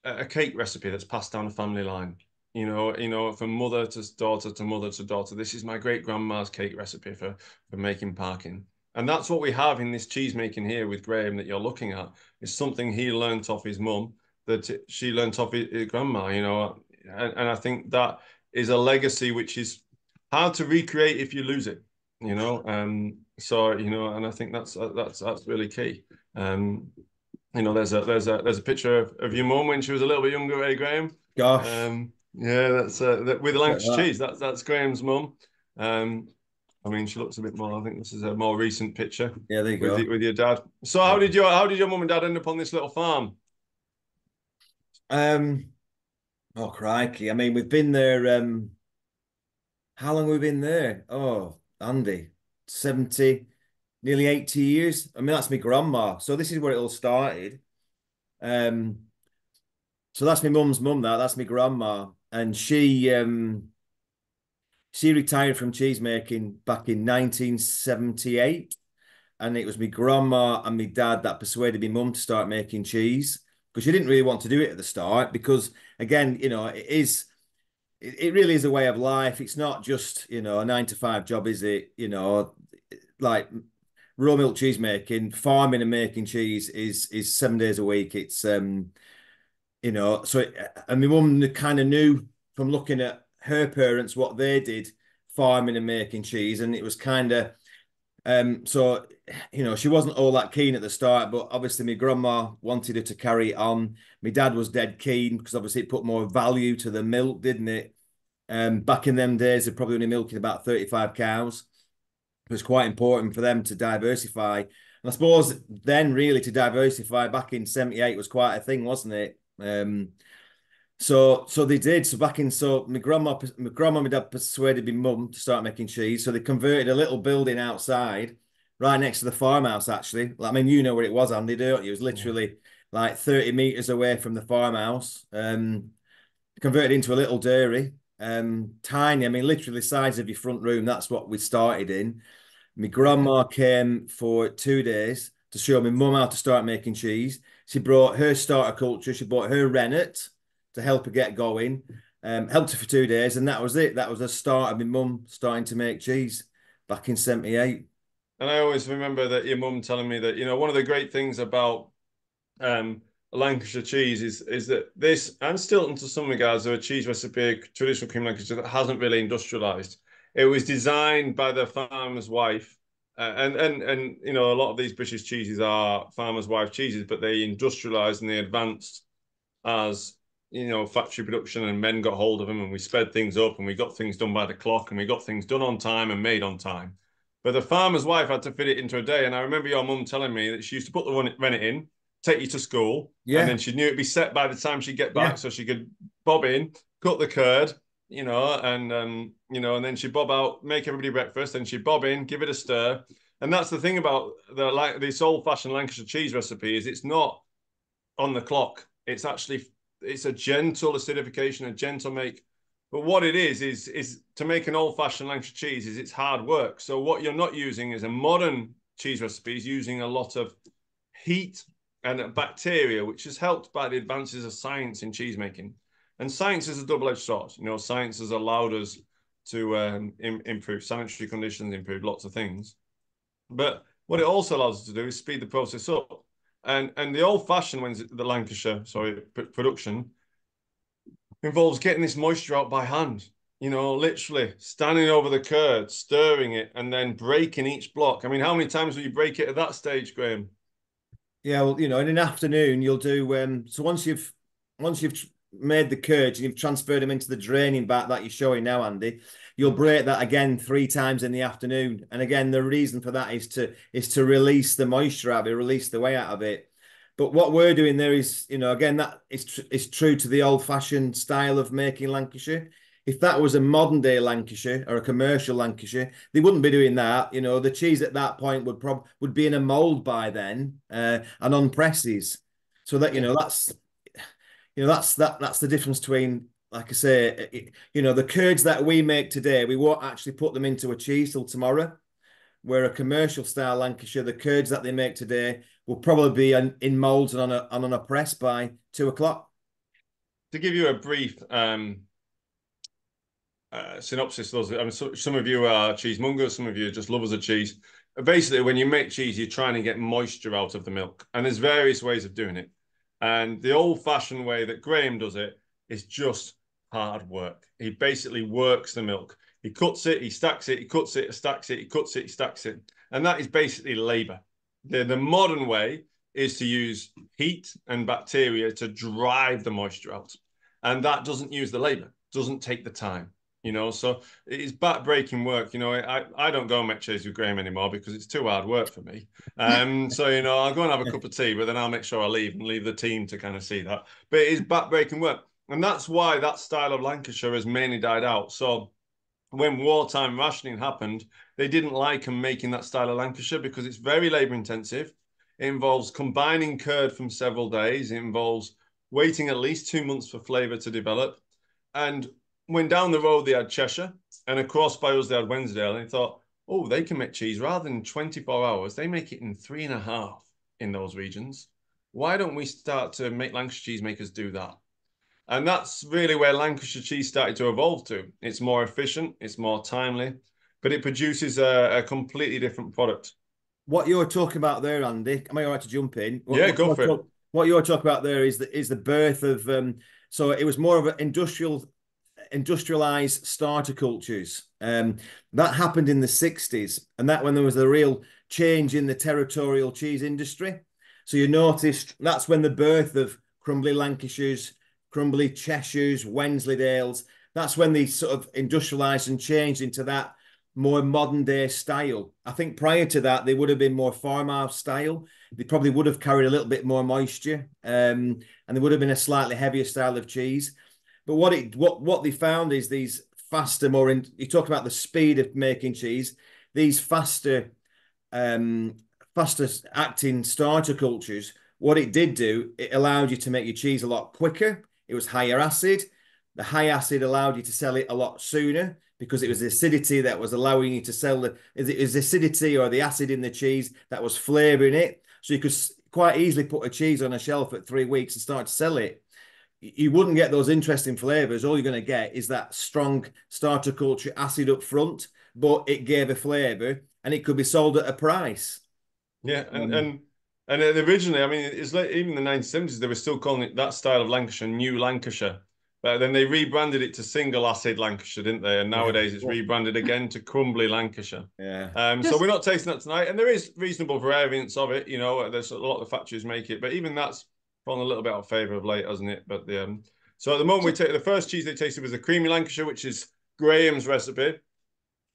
a cake recipe that's passed down a family line. From mother to daughter to mother to daughter. This is my great grandma's cake recipe for making parkin. And that's what we have in this cheese making here with Graham that you're looking at. Is something he learnt off his mum, that she learnt off his grandma, and I think that is a legacy which is hard to recreate if you lose it, So and I think that's really key. There's a picture of your mum when she was a little bit younger, eh, Graham? Gosh. Yeah, that's with Lancashire cheese. That's Graham's mum. She looks a bit more. I think this is a more recent picture. Yeah, there you go. With your dad. So how did your mum and dad end up on this little farm? Oh crikey! We've been there. How long have we been there? Oh, Andy, 70, nearly 80 years. That's my grandma. So this is where it all started. So that's my mum's mum. That's my grandma, and she retired from cheese making back in 1978, and it was my grandma and my dad that persuaded my mum to start making cheese, because she didn't really want to do it at the start, because again, it really is a way of life. It's not just, a 9-to-5 job, is it? Like raw milk cheese making, farming and making cheese is 7 days a week. It's, so, and my mum kind of knew from looking at her parents what they did, farming and making cheese. And it was kind of, so, she wasn't all that keen at the start, but obviously my grandma wanted her to carry it on. My dad was dead keen, because obviously it put more value to the milk, didn't it? Back in them days, they're probably only milking about 35 cows. It was quite important for them to diversify. And I suppose then really to diversify back in 78 was quite a thing, wasn't it? So they did. So my grandma, my dad persuaded my mum to start making cheese. So they converted a little building outside, right next to the farmhouse, actually. You know where it was, Andy, don't you? It was literally like 30 meters away from the farmhouse. Converted into a little dairy. Tiny, literally the size of your front room. That's what we started in. My grandma came for 2 days to show my mum how to start making cheese. She brought her starter culture. She brought her rennet to help her get going. Helped her for 2 days, and that was it. That was the start of my mum starting to make cheese back in 78. And I always remember that your mum telling me that, one of the great things about Lancashire cheese is that this, and Stilton to some regards, are a cheese recipe, traditional cream Lancashire, that hasn't really industrialized. It was designed by the farmer's wife. And you know, a lot of these British cheeses are farmer's wife cheeses, but they industrialized and they advanced as, you know, factory production, and men got hold of them, and we sped things up, and we got things done by the clock, and we got things done on time and made on time. But the farmer's wife had to fit it into a day. And I remember your mum telling me that she used to put the rennet in, take you to school, and then she knew it'd be set by the time she'd get back, so she could bob in, cut the curd, you know, and you know, and then she'd bob out, make everybody breakfast, and she'd bob in, give it a stir. And that's the thing about this old-fashioned Lancashire cheese recipe, is it's not on the clock. It's a gentle acidification, a gentle make. But what it is to make an old-fashioned Lancashire cheese is it's hard work. So what you're not using is a modern cheese recipe, is using a lot of heat and bacteria, which is helped by the advances of science in cheese making. And science is a double-edged sword. You know, science has allowed us to improve sanitary conditions, improve lots of things. But what it also allows us to do is speed the process up. And the old-fashioned ones, the Lancashire, production, involves getting this moisture out by hand. You know, literally standing over the curd, stirring it, and then breaking each block. I mean, how many times will you break it at that stage, Graham? Yeah, well, you know, in an afternoon, you'll do so once you've made the curds and you've transferred them into the draining vat that you're showing now, Andy, you'll break that again 3 times in the afternoon. And again, the reason for that is to release the moisture out of it, release the whey out of it. But what we're doing there is, you know, again, that is true to the old-fashioned style of making Lancashire. If that was a modern-day Lancashire or a commercial Lancashire, they wouldn't be doing that. You know, the cheese at that point would be in a mould by then, and on presses. So that, you know, that's the difference between, like I say, you know, the curds that we make today, we won't actually put them into a cheese till tomorrow. Where a commercial style Lancashire, the curds that they make today will probably be in moulds and on a press by 2 o'clock. To give you a brief synopsis, some of you are cheesemongers, some of you are just lovers of cheese. Basically, when you make cheese, you're trying to get moisture out of the milk, and there's various ways of doing it. And the old-fashioned way that Graham does it is just hard work. He basically works the milk. He cuts it, he stacks it, he cuts it, he stacks it, he cuts it, he stacks it. And that is basically labor. The modern way is to use heat and bacteria to drive the moisture out. And that doesn't use the labor, doesn't take the time, you know. So it's back-breaking work. You know, I don't go and make cheese with Graham anymore because it's too hard work for me. So, you know, I'll go and have a cup of tea, but then I'll make sure I leave the team to kind of see that. But it is back-breaking work. And that's why that style of Lancashire has mainly died out. So when wartime rationing happened, they didn't like them making that style of Lancashire because it's very labor intensive. It involves combining curd from several days. It involves waiting at least 2 months for flavour to develop. And when down the road they had Cheshire, and across by us they had Wensdale, and they thought, oh, they can make cheese rather than 24 hours. They make it in 3.5 in those regions. Why don't we start to make Lancashire cheesemakers do that? And that's really where Lancashire cheese started to evolve to. It's more efficient, it's more timely, but it produces a completely different product. What you're talking about there, Andy, am I all right to jump in? Yeah, go for it. What you're talking about there is the birth of, so it was more of an industrialized starter cultures. That happened in the 60s, and that when there was a real change in the territorial cheese industry. So you noticed that's when the birth of crumbly Lancashires, crumbly Cheshires, Wensleydales, that's when they sort of industrialized and changed into that more modern day style. I think prior to that, they would have been more farmhouse style. They probably would have carried a little bit more moisture, and they would have been a slightly heavier style of cheese. But what they found is these faster, you talk about the speed of making cheese, these faster acting starter cultures, what it did do, it allowed you to make your cheese a lot quicker. It was higher acid. The high acid allowed you to sell it a lot sooner because it was the acidity that was allowing you to sell it was the acidity or the acid in the cheese that was flavouring it. So you could quite easily put a cheese on a shelf at 3 weeks and start to sell it. You wouldn't get those interesting flavours. All you're going to get is that strong starter culture acid up front, but it gave a flavour and it could be sold at a price. Yeah, and And originally, I mean, it's like even in the 1970s, they were still calling it that style of Lancashire, New Lancashire. But then they rebranded it to Single Acid Lancashire, didn't they? And nowadays it's rebranded again to Crumbly Lancashire. Yeah. So we're not tasting that tonight. And there is reasonable variants of it. You know, there's a lot of factories make it, but even that's fallen a little bit out of favour of late, hasn't it? But so at the moment, we take the first cheese they tasted was the Creamy Lancashire, which is Graham's recipe,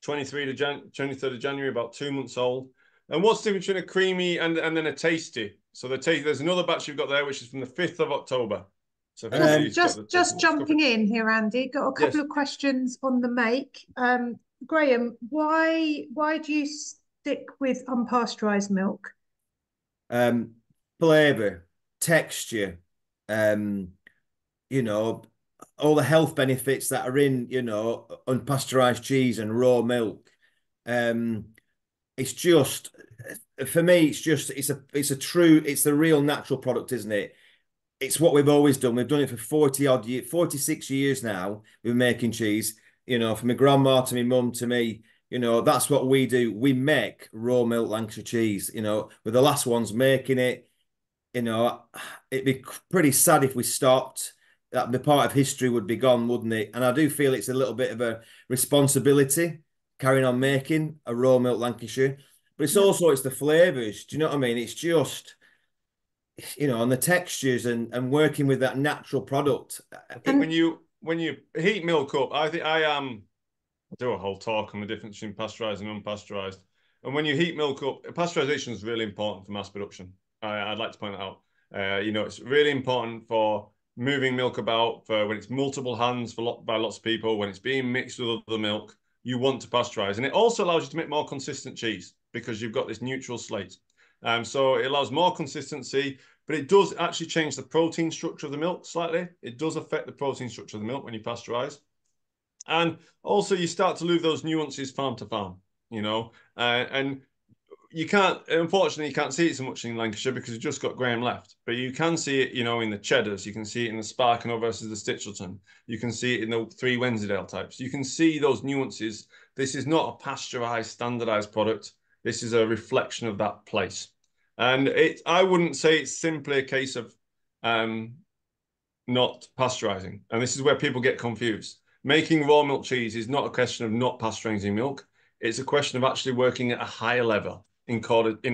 23rd of January, about 2 months old. And what's the difference between a creamy and then a tasty? So there's another batch you've got there, which is from the 5th of October. So just jumping in here, Andy, got a couple of questions on the make. Graham, why do you stick with unpasteurized milk? Flavor, texture, you know, all the health benefits that are in, you know, unpasteurized cheese and raw milk. It's just, for me, it's the real natural product, isn't it? It's what we've always done. We've done it for 46 years now. We're making cheese, you know, from my grandma to my mum to me, you know, that's what we do. We make raw milk Lancashire cheese, you know, we're the last ones making it. You know, it'd be pretty sad if we stopped. That the part of history would be gone, wouldn't it? And I do feel it's a little bit of a responsibility carrying on making a raw milk Lancashire. But it's also, it's the flavours. Do you know what I mean? It's just, you know, and the textures and working with that natural product. I think when you heat milk up, I do a whole talk on the difference between pasteurised and unpasteurised. And when you heat milk up, pasteurisation is really important for mass production. I'd like to point that out. You know, it's really important for moving milk about, for when it's multiple hands by lots of people, when it's being mixed with other milk, you want to pasteurize. And it also allows you to make more consistent cheese because you've got this neutral slate. So it allows more consistency, but it does actually change the protein structure of the milk slightly. It does affect the protein structure of the milk when you pasteurize. And also you start to lose those nuances farm to farm, you know, and you can't, unfortunately, you can't see it so much in Lancashire because you've just got Graham left. But you can see it, you know, in the Cheddars. You can see it in the Sparkano versus the Stitchelton. You can see it in the 3 Wensleydale types. You can see those nuances. This is not a pasteurized, standardized product. This is a reflection of that place. And I wouldn't say it's simply a case of not pasteurizing. And this is where people get confused. Making raw milk cheese is not a question of not pasteurizing milk. It's a question of actually working at a higher level in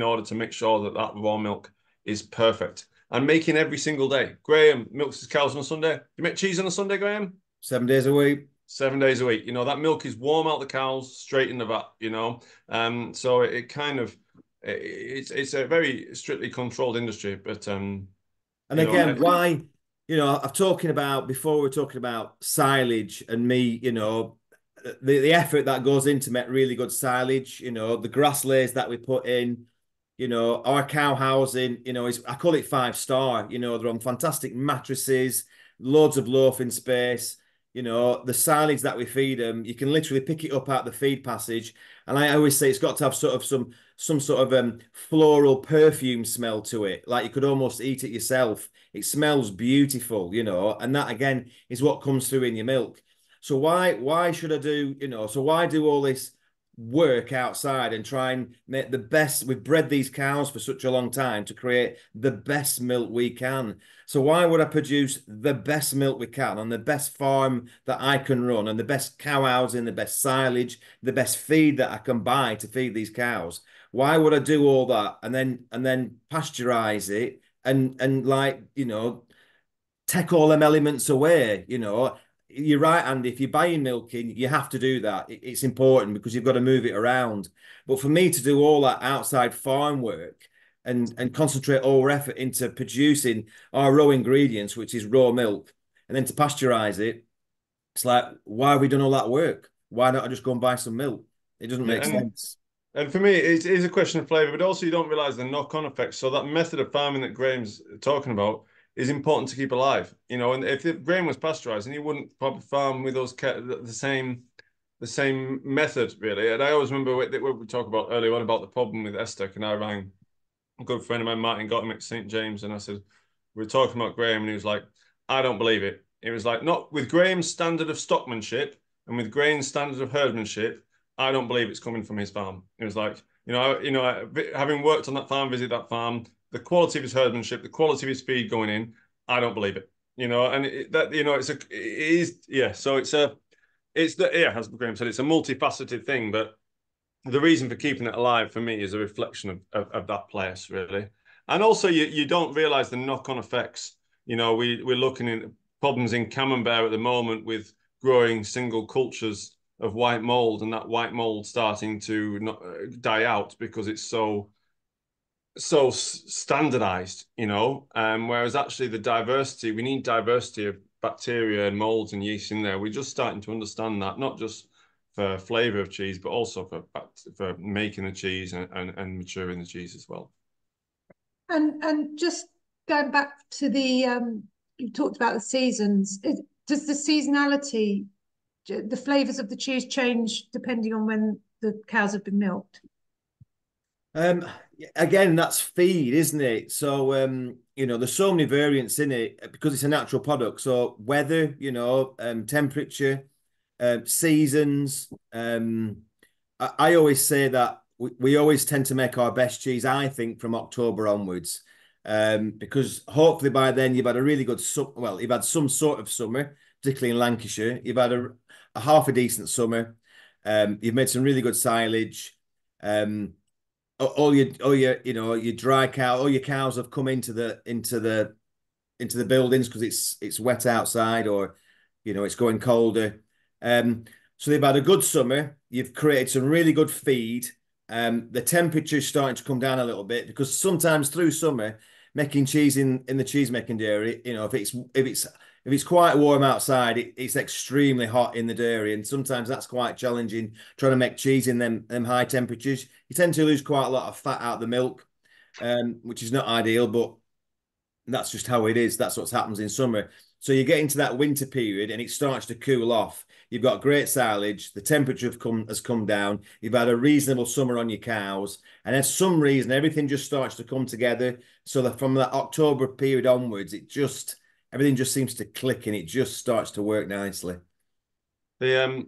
order to make sure that that raw milk is perfect. And making every single day. Graham milks his cows on a Sunday. You make cheese on a Sunday, Graham? 7 days a week. 7 days a week. You know, that milk is warm out the cows, straight in the vat, you know. So it kind of, it's a very strictly controlled industry. But and again, why, you know, before we were talking about silage and me, you know, the effort that goes into make really good silage, you know, the grass layers that we put in, you know, our cow housing, you know, I call it 5-star, you know, they're on fantastic mattresses, loads of loafing space, you know, the silage that we feed them, you can literally pick it up out the feed passage. And I always say it's got to have sort of some sort of floral perfume smell to it. Like you could almost eat it yourself. It smells beautiful, you know, and that again is what comes through in your milk. So why should I do, you know, so why do all this work outside and try and make the best? We've bred these cows for such a long time to create the best milk we can. So why would I produce the best milk we can on the best farm that I can run and the best cow housing, the best silage, the best feed that I can buy to feed these cows? Why would I do all that and then pasteurize it and like, you know, take all them elements away, you know? You're right, Andy. If you're buying milk in, you have to do that. It's important because you've got to move it around. But for me to do all that outside farm work and concentrate all our effort into producing our raw ingredients, which is raw milk, and then to pasteurize it, it's like, why have we done all that work? Why not I just go and buy some milk? It doesn't make sense. And for me, it is a question of flavour, but also you don't realise the knock-on effects. So that method of farming that Graham's talking about is important to keep alive, you know. And if grain was pasteurized, and he wouldn't probably farm with those the same method really. And I always remember what we talked about earlier on about the problem with Estec, and I rang a good friend of mine, Martin, got him at St. James, and I said, we were talking about Graham, and he was like, I don't believe it. It was like, not with Graham's standard of stockmanship and with Graham's standard of herdmanship, I don't believe it's coming from his farm. It was like, you know, having worked on that farm, visit that farm, the quality of his herdmanship, the quality of his feed going in, I don't believe it. And as Graham said, it's a multifaceted thing, but the reason for keeping it alive for me is a reflection of that place, really. And also you don't realize the knock-on effects. We're looking at problems in Camembert at the moment with growing single cultures of white mold, and that white mold starting to die out because it's so standardized, whereas actually we need diversity of bacteria and molds and yeast in there. We're just starting to understand that, not just for flavor of cheese, but also for making the cheese and maturing the cheese as well. And just going back to you talked about the seasons. Does the seasonality, the flavors of the cheese change depending on when the cows have been milked? Again, that's feed, isn't it? So there's so many variants in it because it's a natural product. So weather, temperature, seasons. I always say that we always tend to make our best cheese, I think, from October onwards, because hopefully by then you've had a really good you've had some sort of summer, particularly in Lancashire. You've had a half a decent summer. You've made some really good silage. All your dry cow, all your cows have come into the buildings because it's wet outside, or it's going colder. So they've had a good summer. You've created some really good feed. The temperature's starting to come down a little bit, because sometimes through summer, making cheese in the cheese making dairy, if it's quite warm outside, it's extremely hot in the dairy, and sometimes that's quite challenging trying to make cheese in them high temperatures. You tend to lose quite a lot of fat out of the milk, which is not ideal, but that's just how it is. That's what happens in summer. So you get into that winter period and it starts to cool off. You've got great silage. The temperature has come down. You've had a reasonable summer on your cows. And for some reason, everything just starts to come together. So that from that October period onwards, everything just seems to click and it just starts to work nicely. And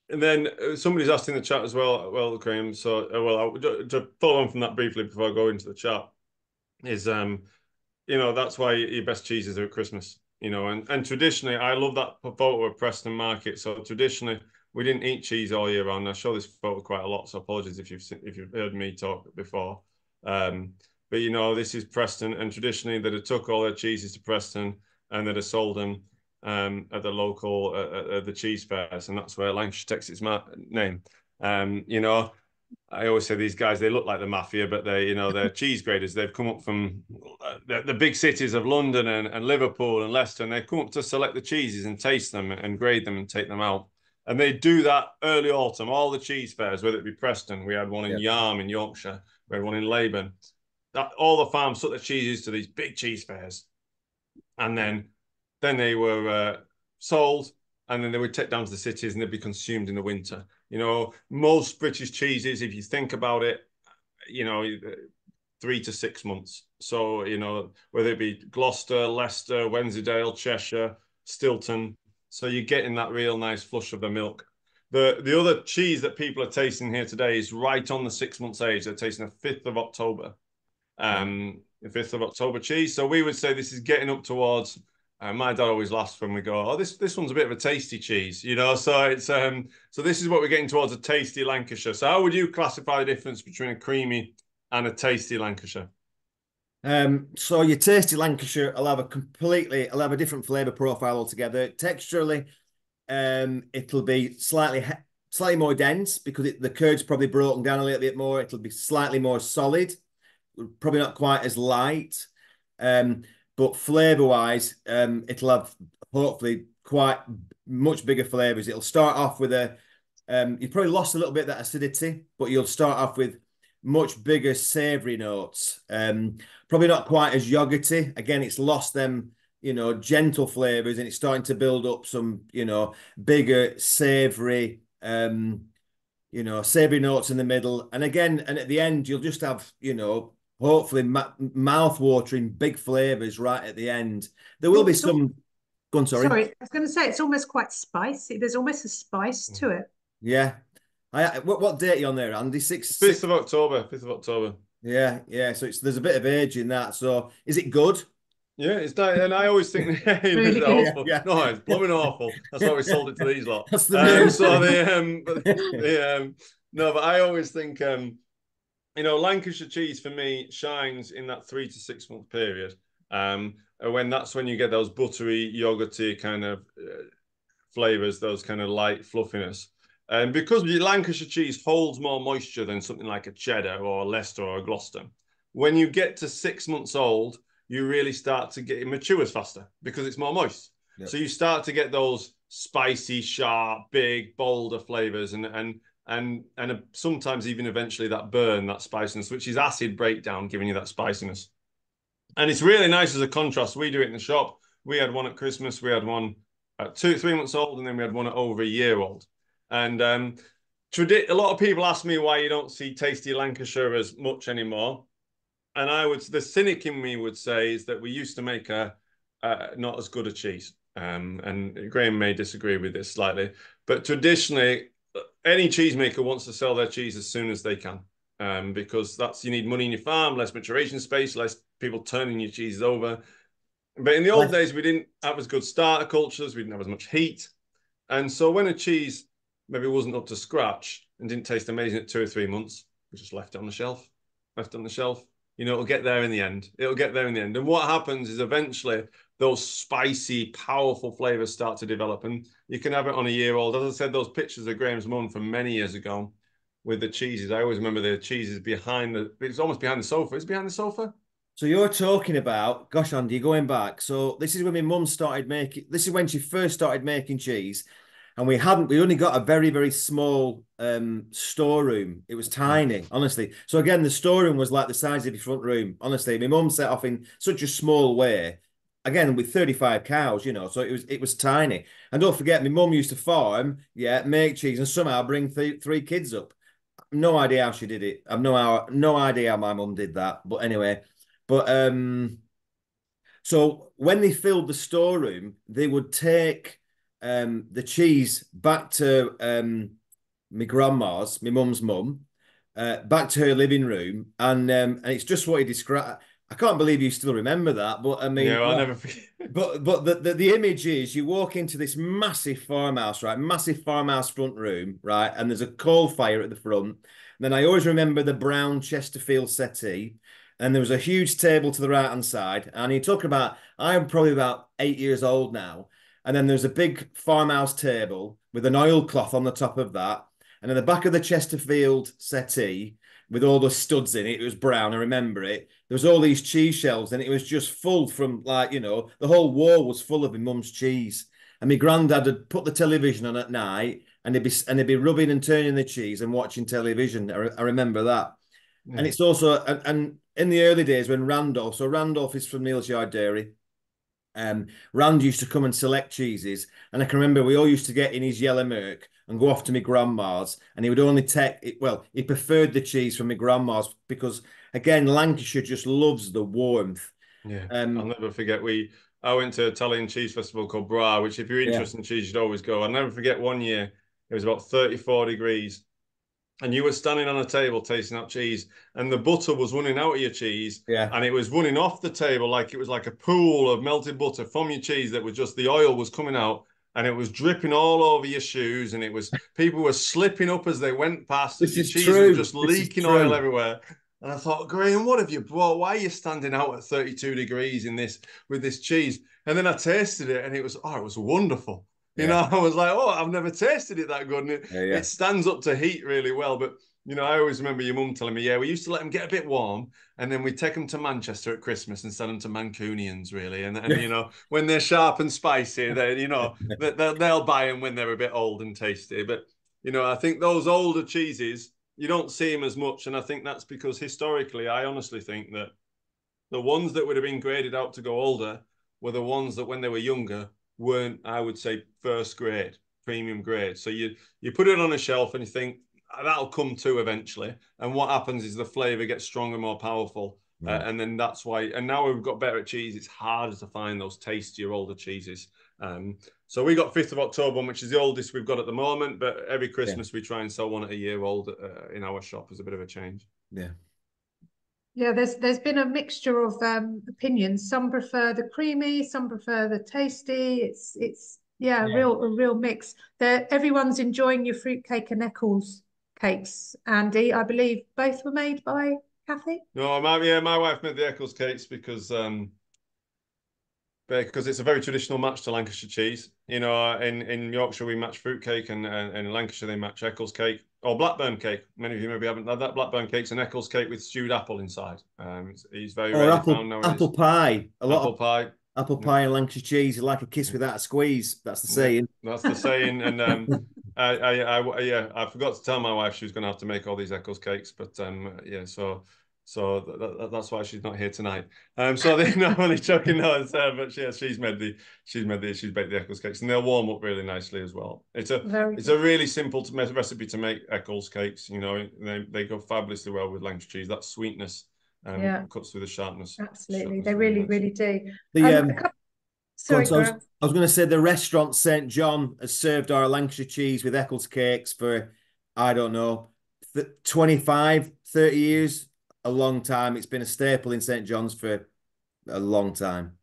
then somebody's asked in the chat as well, Graham. So, to follow on from that briefly before I go into the chat, is that's why your best cheeses are at Christmas. And traditionally, I love that photo of Preston Market. So traditionally, we didn't eat cheese all year round. I show this photo quite a lot, so apologies if you've heard me talk before. But this is Preston, and traditionally they'd have took all their cheeses to Preston and they'd have sold them at the local at the cheese fairs, and that's where Lancashire takes its name. I always say these guys, they look like the mafia, but they're cheese graders. They've come up from the big cities of London and Liverpool and Leicester, and they come up to select the cheeses and taste them and grade them and take them out. And they do that early autumn, all the cheese fairs, whether it be Preston, we had one in Yarm in Yorkshire, we had one in Laban. All the farms took their cheeses to these big cheese fairs. And then they were sold, and then they would take down to the cities and they'd be consumed in the winter. Most British cheeses, if you think about it, 3 to 6 months. So, whether it be Gloucester, Leicester, Wensleydale, Cheshire, Stilton. So you're getting that real nice flush of the milk. The other cheese that people are tasting here today is right on the 6 months age. They're tasting the 5th of October. The 5th of October cheese. So we would say this is getting up towards... my dad always laughs when we go, this one's a bit of a tasty cheese, So it's so this is what we're getting towards, a tasty Lancashire. So how would you classify the difference between a creamy and a tasty Lancashire? So your tasty Lancashire will have a different flavour profile altogether. Texturally, it'll be slightly more dense because the curd's probably broken down a little bit more. It'll be slightly more solid, probably not quite as light. But flavour-wise, it'll have hopefully quite much bigger flavours. It'll start off with you've probably lost a little bit of that acidity, but you'll start off with much bigger savoury notes. Probably not quite as yogurty. Again, it's lost them, gentle flavours, and it's starting to build up some, bigger savoury, savoury notes in the middle. And again, and at the end, you'll just have, hopefully mouth-watering big flavours right at the end. There will be some... Go on, sorry. Sorry, I was going to say it's almost quite spicy. There's almost a spice to it. Yeah. What date are you on there, Andy? 5th of October. 5th of October. Yeah, yeah. So there's a bit of age in that. So is it good? Yeah, it's not, and I always think Really it's good. awful. Yeah, No, it's blooming awful. That's why we sold it to these lot. that's the main So thing. no, but I always think Lancashire cheese for me shines in that 3 to 6 month period. That's when you get those buttery, yogurty kind of flavors, those kind of light fluffiness. And because Lancashire cheese holds more moisture than something like a cheddar or a Leicester or a Gloucester, when you get to 6 months old, you really start to get it matures faster because it's more moist. Yep. So you start to get those spicy, sharp, big, bolder flavors, and sometimes even eventually that burn, that spiciness, which is acid breakdown, giving you that spiciness. And it's really nice as a contrast. We do it in the shop. We had one at Christmas. We had one at 3 months old, and then we had one at over a year old. And a lot of people ask me why you don't see Tasty Lancashire as much anymore. And the cynic in me would say is that we used to make not as good a cheese. And Graham may disagree with this slightly, but traditionally, any cheesemaker wants to sell their cheese as soon as they can. Because you need money in your farm, less maturation space, less people turning your cheeses over. But in the old days, we didn't have as good starter cultures. We didn't have as much heat. And so when a cheese maybe wasn't up to scratch and didn't taste amazing at 2 or 3 months, we just left it on the shelf. It'll get there in the end. And what happens is eventually those spicy, powerful flavors start to develop. And you can have it on a year old. As I said, those pictures of Graham's mum from many years ago with the cheeses. I always remember the cheeses it's almost behind the sofa. Is it behind the sofa? So you're talking about, gosh, Andy, you're going back. So this is when my mum this is when she first started making cheese. And we only got a very, very small storeroom. It was tiny, honestly. So again, the storeroom was like the size of your front room. Honestly, my mum set off in such a small way. Again, with 35 cows, so it was tiny. And don't forget, my mum used to farm, make cheese, and somehow bring three kids up. No idea how she did it. I've no idea how my mum did that. But anyway, so when they filled the storeroom, they would take the cheese back to my grandma's, my mum's mum, back to her living room, and it's just what he described. I can't believe you still remember that, but I mean, yeah, I'll never forget. But the image is you walk into this massive farmhouse, right? Massive farmhouse front room, right? And there's a coal fire at the front. And then I always remember the brown Chesterfield settee. And there was a huge table to the right-hand side. And you talk about, I'm probably about 8 years old now. And then there's a big farmhouse table with an oilcloth on the top of that. And in the back of the Chesterfield settee, with all the studs in it, it was brown, I remember it. There was all these cheese shelves, and it was just full from, the whole wall was full of my mum's cheese. And my granddad had put the television on at night, and he'd be rubbing and turning the cheese and watching television. I remember that. Yeah. And it's also, and in the early days when Randolph is from Courtyard Dairy. Rand used to come and select cheeses, and I can remember we all used to get in his yellow Merc and go off to my grandma's, and he would only take it. Well, he preferred the cheese from my grandma's because, again, Lancashire just loves the warmth. Yeah, I'll never forget. I went to an Italian cheese festival called Bra, which if you're interested in cheese, you should always go. I'll never forget one year. It was about 34 degrees. And you were standing on a table tasting that cheese, and the butter was running out of your cheese, and it was running off the table like it was like a pool of melted butter from your cheese that was just, the oil was coming out, and it was dripping all over your shoes, and people were slipping up as they went past. This your is cheese true. was just leaking oil everywhere. And I thought, Graham, what have you brought? Why are you standing out at 32 degrees with this cheese? And then I tasted it, and it was wonderful. I was like, I've never tasted it that good. And it stands up to heat really well. But, I always remember your mum telling me, we used to let them get a bit warm, and then we'd take them to Manchester at Christmas and sell them to Mancunians, really. And when they're sharp and spicy, they'll buy them when they're a bit old and tasty. But, I think those older cheeses, you don't see them as much. And I think that's because historically, I honestly think that the ones that would have been graded out to go older were the ones that when they were younger weren't, I would say, first grade, premium grade. So you put it on a shelf and you think that'll come to eventually. And what happens is the flavor gets stronger, more powerful. And then that's why, and now we've got better cheese, it's harder to find those tastier older cheeses. So we got 5th of October, which is the oldest we've got at the moment, but every Christmas we try and sell one at a year old in our shop as a bit of a change. Yeah. Yeah, there's been a mixture of opinions. Some prefer the creamy, some prefer the tasty. It's yeah, Yeah. a real mix. Everyone's enjoying your fruitcake and Eccles cakes, Andy. I believe both were made by Kathy. No, my wife made the Eccles cakes because it's a very traditional match to Lancashire cheese. You know, in Yorkshire we match fruitcake, and in Lancashire they match Eccles cake or Blackburn cake. Many of you maybe haven't had that. Blackburn cake's an Eccles cake with stewed apple inside. It's very Or rarely found nowadays. apple pie. A lot Apple of pie. apple pie and Lancashire cheese, you like a kiss without a squeeze. That's the saying. That's the saying. And I forgot to tell my wife she was going to have to make all these Eccles cakes, but yeah, so that's why she's not here tonight. So they're not only chucking those, but she's baked the Eccles cakes, and they'll warm up really nicely as well. It's a really simple recipe to make Eccles cakes. You know, they go fabulously well with Lancashire cheese. That sweetness cuts through the sharpness. Absolutely, they really do. Sorry, Graham. I was going to say the restaurant St. John has served our Lancashire cheese with Eccles cakes for, I don't know, 25, 30 years. A long time. It's been a staple in St. John's for a long time.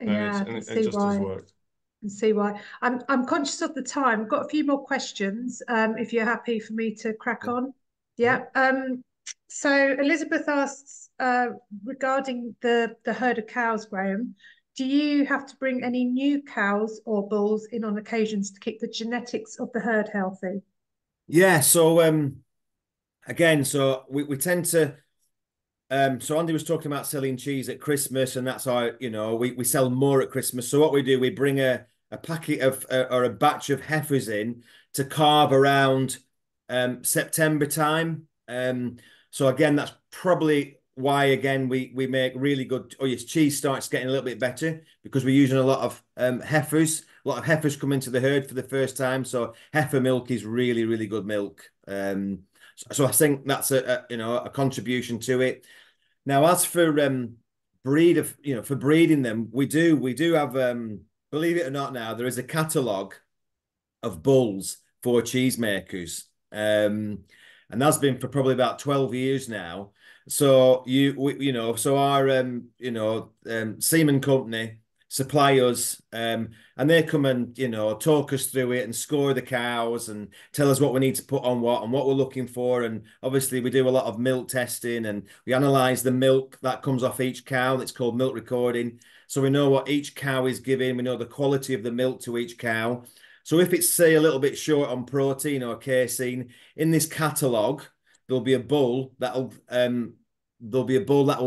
Yeah, and it just has worked. I can see why. I'm conscious of the time. I've got a few more questions. If you're happy for me to crack on. Yeah. So Elizabeth asks regarding the herd of cows, Graham, do you have to bring any new cows or bulls in on occasions to keep the genetics of the herd healthy? Yeah, so again, so we tend to so Andy was talking about selling cheese at Christmas, and that's how, you know, we sell more at Christmas. So what we do, we bring a packet of or a batch of heifers in to carve around September time. So again, that's probably why again we make really good. Oh yes, cheese starts getting a little bit better because we're using a lot of heifers. A lot of heifers come into the herd for the first time, so heifer milk is really good milk. So I think that's a contribution to it. Now, as for for breeding them, we do have believe it or not, now there is a catalogue of bulls for cheesemakers, and that's been for probably about 12 years now. So so our semen company supply us, and they come and talk us through it and score the cows and tell us what we need to put on what and what we're looking for. And obviously we do a lot of milk testing, and we analyze the milk that comes off each cow. That's called milk recording. So we know what each cow is giving. We know the quality of the milk to each cow. So if it's, say, a little bit short on protein or casein, in this catalogue, there'll be a bull that'll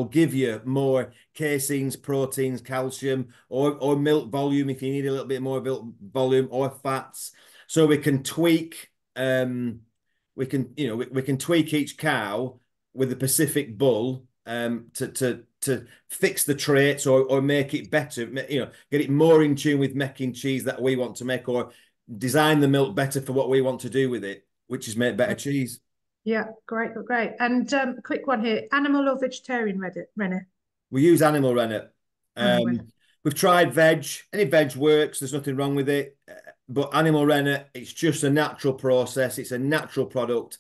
give you more caseins, proteins, calcium, or milk volume if you need a little bit more milk volume, or fats. So we can tweak we can tweak each cow with a specific bull to fix the traits or make it better, get it more in tune with making cheese that we want to make, or design the milk better for what we want to do with it, which is make better cheese. Yeah, great. And a quick one here: animal or vegetarian rennet? We use animal rennet. We've tried veg. Any veg works. There's nothing wrong with it. But animal rennet, it's just a natural process. It's a natural product.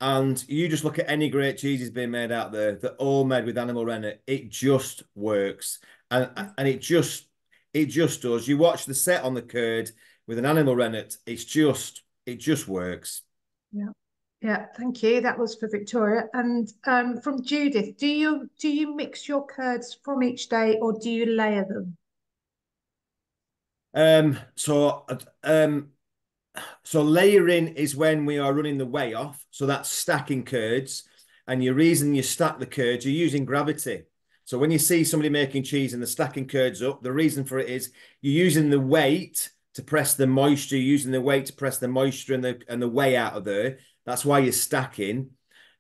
And you just look at any great cheeses being made out there, they're all made with animal rennet. It just works. And it just does. You watch the set on the curd with an animal rennet, it just works. Yeah, thank you. That was for Victoria. And from Judith, do you mix your curds from each day, or do you layer them? So layering is when we are running the whey off. So that's stacking curds. And your reason you stack the curds, you're using gravity. So when you see somebody making cheese and they're stacking curds up, the reason for it is you're using the weight to press the moisture, using the weight to press the moisture and the whey out of there. That's why you're stacking.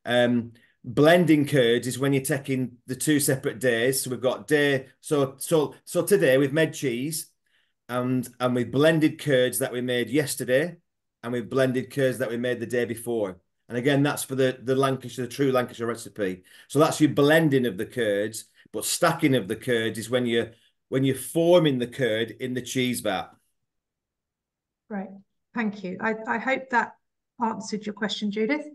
Blending curds is when you're taking the two separate days. So we've got day. So today we've made cheese, and we've blended curds that we made yesterday, and we've blended curds that we made the day before. And again, that's for the true Lancashire recipe. So that's your blending of the curds, but stacking of the curds is when you're forming the curd in the cheese vat. Right. Thank you. I hope that answered your question, Judith.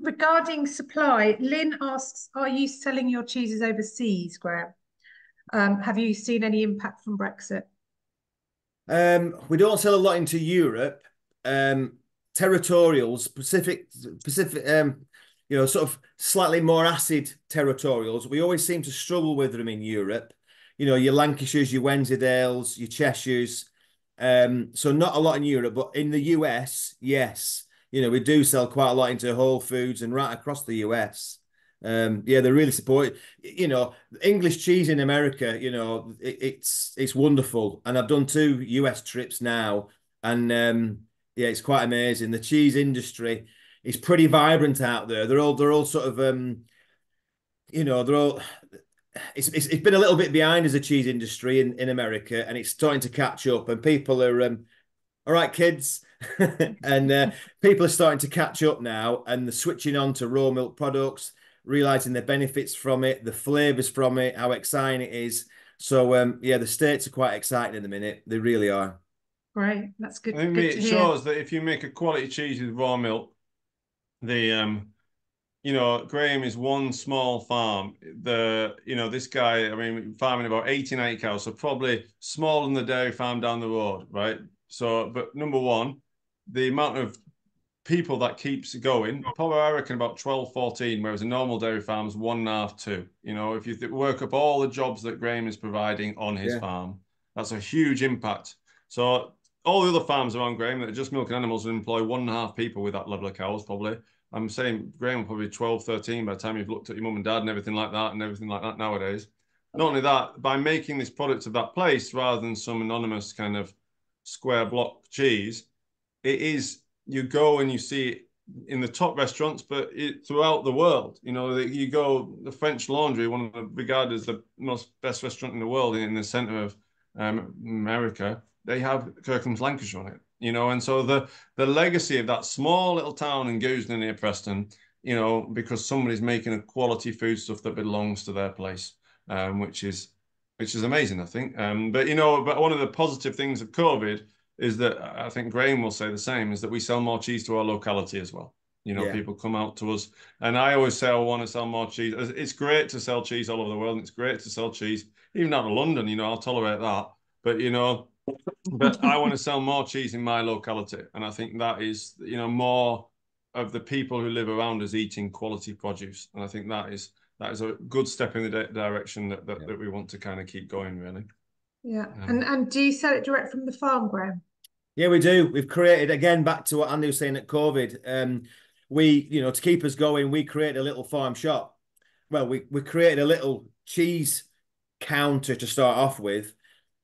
Regarding supply, Lynn asks, are you selling your cheeses overseas, Graham? Have you seen any impact from Brexit? We don't sell a lot into Europe. Territorials, Pacific, sort of slightly more acid territorials. We always seem to struggle with them in Europe. Your Lancashires, your Wensleydales, your Cheshires. So not a lot in Europe, but in the US, yes. We do sell quite a lot into Whole Foods and right across the US. Yeah, they really support it. English cheese in America, it's wonderful. And I've done 2 US trips now, and yeah, it's quite amazing. The cheese industry is pretty vibrant out there. They're all sort of they're all it's been a little bit behind as a cheese industry in America, and it's starting to catch up, and people are all right, kids. And people are starting to catch up now, and they're switching on to raw milk products, realizing the benefits from it, the flavors from it, how exciting it is. So yeah, the States are quite exciting in the minute. They really are. Great, that's good. I mean, good it shows that if you make a quality cheese with raw milk, Graham is one small farm. This guy, I mean, farming about 80, 90 cows, so probably smaller than the dairy farm down the road, right? So, but number one, the amount of people that keeps going, probably I reckon about 12, 14, whereas a normal dairy farm's 1.5, 2. If you work up all the jobs that Graham is providing on his farm, that's a huge impact. So all the other farms around Graham that are just milking animals will employ 1.5 people with that level of cows, probably. I'm saying Graham will probably 12, 13 by the time you've looked at your mum and dad and everything like that nowadays. Not only that, by making this product of that place rather than some anonymous kind of square block cheese, you go and you see it in the top restaurants, but throughout the world. You go, the French Laundry, one of the regarded as the best restaurant in the world in the center of America, they have Kirkham's Lancashire on it. And so the legacy of that small little town in Goosden near Preston, because somebody's making a quality food stuff that belongs to their place, which is amazing, I think. But one of the positive things of COVID is that I think Graham will say the same, is that we sell more cheese to our locality as well. People come out to us, and I always say I want to sell more cheese. It's great to sell cheese all over the world, and it's great to sell cheese even out of London. I'll tolerate that, but I want to sell more cheese in my locality, and I think that is more of the people who live around us eating quality produce, and I think that is a good step in the direction that we want to kind of keep going, really. Yeah, and do you sell it direct from the farm, Graham? Yeah, we do. We've created, again, back to what Andy was saying at COVID. To keep us going, we created a little farm shop. Well, we created a little cheese counter to start off with.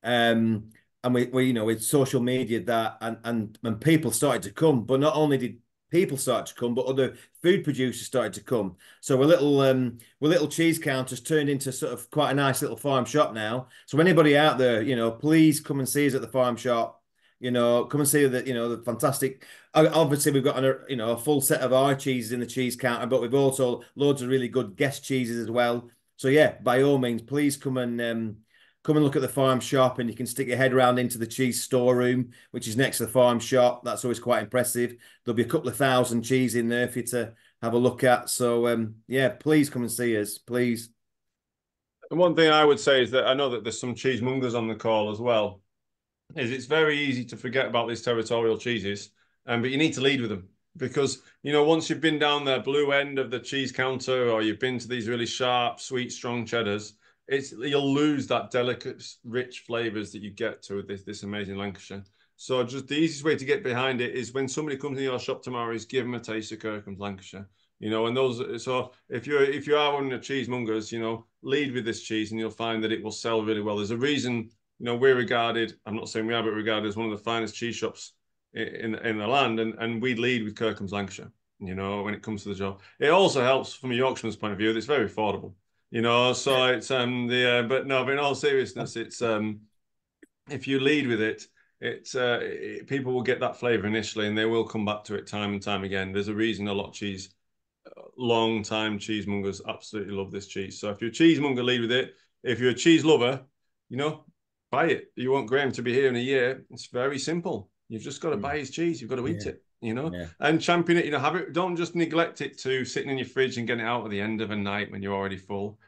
And we social media that, and people started to come. But not only did people start to come, but other food producers started to come. So we're little cheese counters turned into sort of quite a nice little farm shop now. So anybody out there, please come and see us at the farm shop. Come and see the fantastic. Obviously, we've got a full set of our cheeses in the cheese counter, but we've also loads of really good guest cheeses as well. So yeah, by all means, please come and look at the farm shop, and you can stick your head around into the cheese storeroom, which is next to the farm shop. That's always quite impressive. There'll be a couple of thousand cheese in there for you to have a look at. So yeah, please come and see us, please. And one thing I would say is that I know that there's some cheesemongers on the call as well. It's very easy to forget about these territorial cheeses, but you need to lead with them, because once you've been down the blue end of the cheese counter, or you've been to these really sharp, sweet, strong cheddars, you'll lose that delicate, rich flavors that you get to this amazing Lancashire. So just the easiest way to get behind it is when somebody comes to your shop tomorrow, is give them a taste of Kirkham's Lancashire. And those. So if you are one of the cheesemongers, lead with this cheese, and you'll find that it will sell really well. There's a reason. We're regarded, I'm not saying we are, but regarded as one of the finest cheese shops in the land, and we lead with Kirkham's Lancashire, when it comes to the job. It also helps from a Yorkshireman's point of view that it's very affordable, so it's but no, but in all seriousness, it's if you lead with it, people will get that flavour initially, and they will come back to it time and time again. There's a reason a lot of long-time cheesemongers absolutely love this cheese. So if you're a cheesemonger, lead with it. If you're a cheese lover, buy it. You want Graham to be here in a year. It's very simple. You've just got to buy his cheese. You've got to eat it. you know, Yeah. and champion it, you know, have it, don't just neglect it to sitting in your fridge and getting it out at the end of a night when you're already full.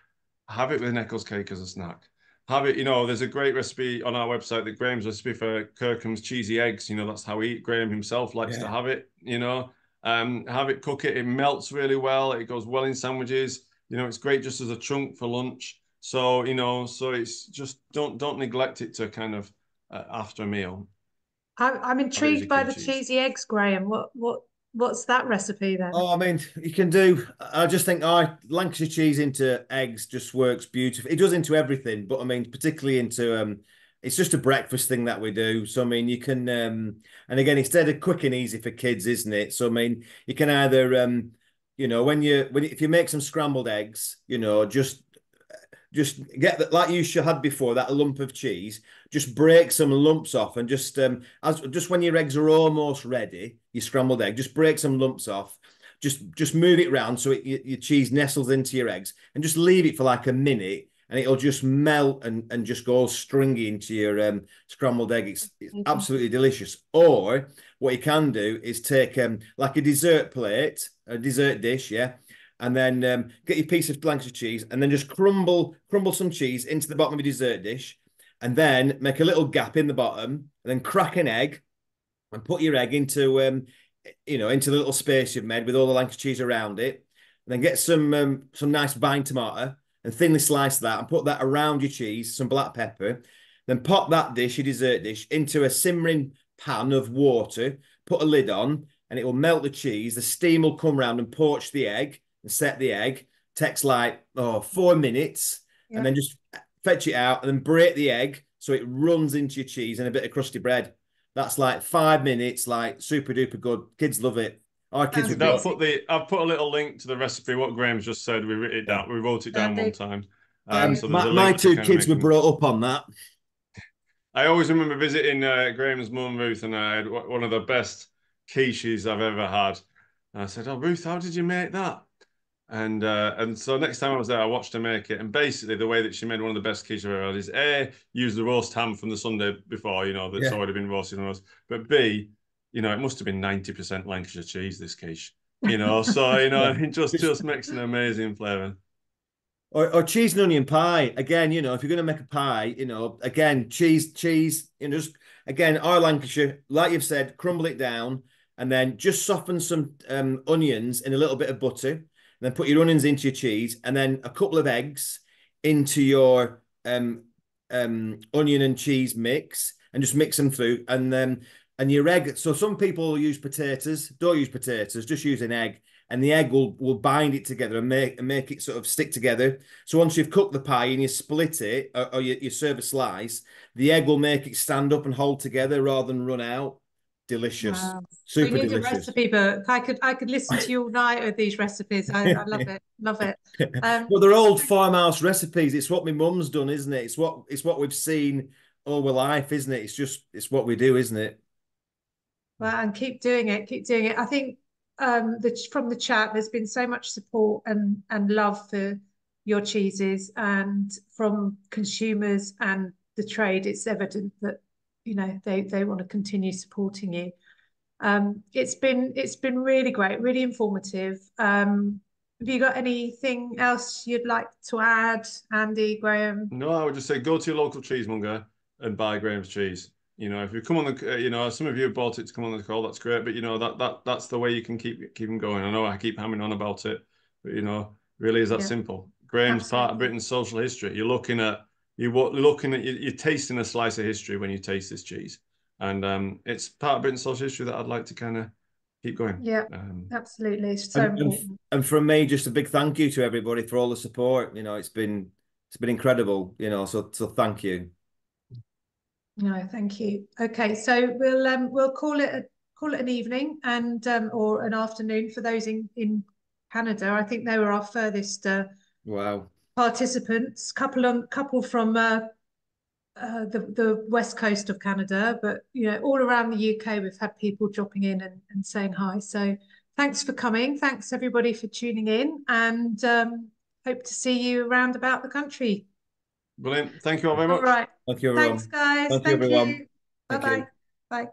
Have it with an Eccles cake as a snack. Have it, you know, there's a great recipe on our website, that Graham's recipe for Kirkham's cheesy eggs. You know, that's how Graham himself likes to have it, you know. Have it, cook it. It melts really well. It goes well in sandwiches. You know, it's great just as a chunk for lunch. So, you know, so it's just don't neglect it to kind of after a meal. I'm intrigued by the cheesy eggs, Graham. What's that recipe then? Oh, I mean, you can do. I just think Lancashire cheese into eggs just works beautifully. It does into everything, but I mean, particularly into it's just a breakfast thing that we do. So I mean, you can and again, it's dead quick and easy for kids, isn't it? So I mean, you can either you know, if you make some scrambled eggs, you know, just get that, like you had before, that lump of cheese. Just break some lumps off, and just when your eggs are almost ready, your scrambled egg, just break some lumps off. Just move it round so your cheese nestles into your eggs, and just leave it for like a minute, and it'll just melt and just go all stringy into your scrambled egg. It's absolutely delicious. Or what you can do is take like a dessert plate, a dessert dish, yeah, and then get your piece of Lancashire cheese, and then just crumble some cheese into the bottom of your dessert dish, and then make a little gap in the bottom, and then crack an egg, and put your egg into you know, into the little space you've made with all the Lancashire cheese around it, and then get some nice vine tomato and thinly slice that, and put that around your cheese, some black pepper, then pop that dish, your dessert dish, into a simmering pan of water, put a lid on, and it will melt the cheese. The steam will come round and poach the egg and set the egg. Takes like 4 minutes, and then just fetch it out and then break the egg so it runs into your cheese and a bit of crusty bread. That's like 5 minutes, like super duper good. Kids love it. Our kids would I've put a little link to the recipe. What Graham's just said, we wrote it down. We wrote it down one time. So there's a link my two kids were brought up on that. I always remember visiting Graham's mum, Ruth, and I had one of the best quiches I've ever had. And I said, "Oh, Ruth, how did you make that?" And so next time I was there, I watched her make it. And basically, the way that she made one of the best quiches I've ever had is A, use the roast ham from the Sunday before, you know, that's already been roasted and roasted. But B, you know, it must have been 90% Lancashire cheese, this quiche. You know, so, you know, it just makes an amazing flavour. Or cheese and onion pie. Again, you know, if you're going to make a pie, you know, again, cheese, you know, just, again, our Lancashire, like you've said, crumble it down, and then just soften some onions in a little bit of butter, and then put your onions into your cheese, and then a couple of eggs into your onion and cheese mix, and just mix them through. And your egg, so some people use potatoes, don't use potatoes, just use an egg. And the egg will bind it together and make it sort of stick together. So once you've cooked the pie and you split it, or you serve a slice, the egg will make it stand up and hold together rather than run out. Delicious. Wow. Super we need delicious. a recipe book. I could listen to you all night with these recipes. I love it. Love it. Well, they're old farmhouse recipes. It's what my mum's done, isn't it? It's what we've seen all our life, isn't it? It's what we do, isn't it? Well, and keep doing it. Keep doing it. I think from the chat, there's been so much support and love for your cheeses, and from consumers and the trade, it's evident that, you know, they want to continue supporting you. It's been really great, really informative. Have you got anything else you'd like to add, Andy, Graham? No, I would just say go to your local cheesemonger and buy Graham's cheese. You know, if you come on the, you know, some of you have bought it to come on the call, that's great. But you know, that's the way you can keep them going. I know I keep hammering on about it, but you know, really is that simple. Graham's part of Britain's social history. You're tasting a slice of history when you taste this cheese, and it's part of Britain's social history that I'd like to kind of keep going. Yeah, absolutely. It's so important. And from me, just a big thank you to everybody for all the support. You know, it's been incredible. You know, so thank you. No, thank you. Okay, so we'll call it an evening and or an afternoon for those in Canada. I think they were our furthest participants. Couple from the west coast of Canada, but you know, all around the UK we've had people dropping in and saying hi. So thanks for coming. Thanks everybody for tuning in, and hope to see you around about the country. Brilliant. Thank you all very much. All right. Thank you, everyone. Thanks, guys. Thank you, everyone. Bye-bye. Bye.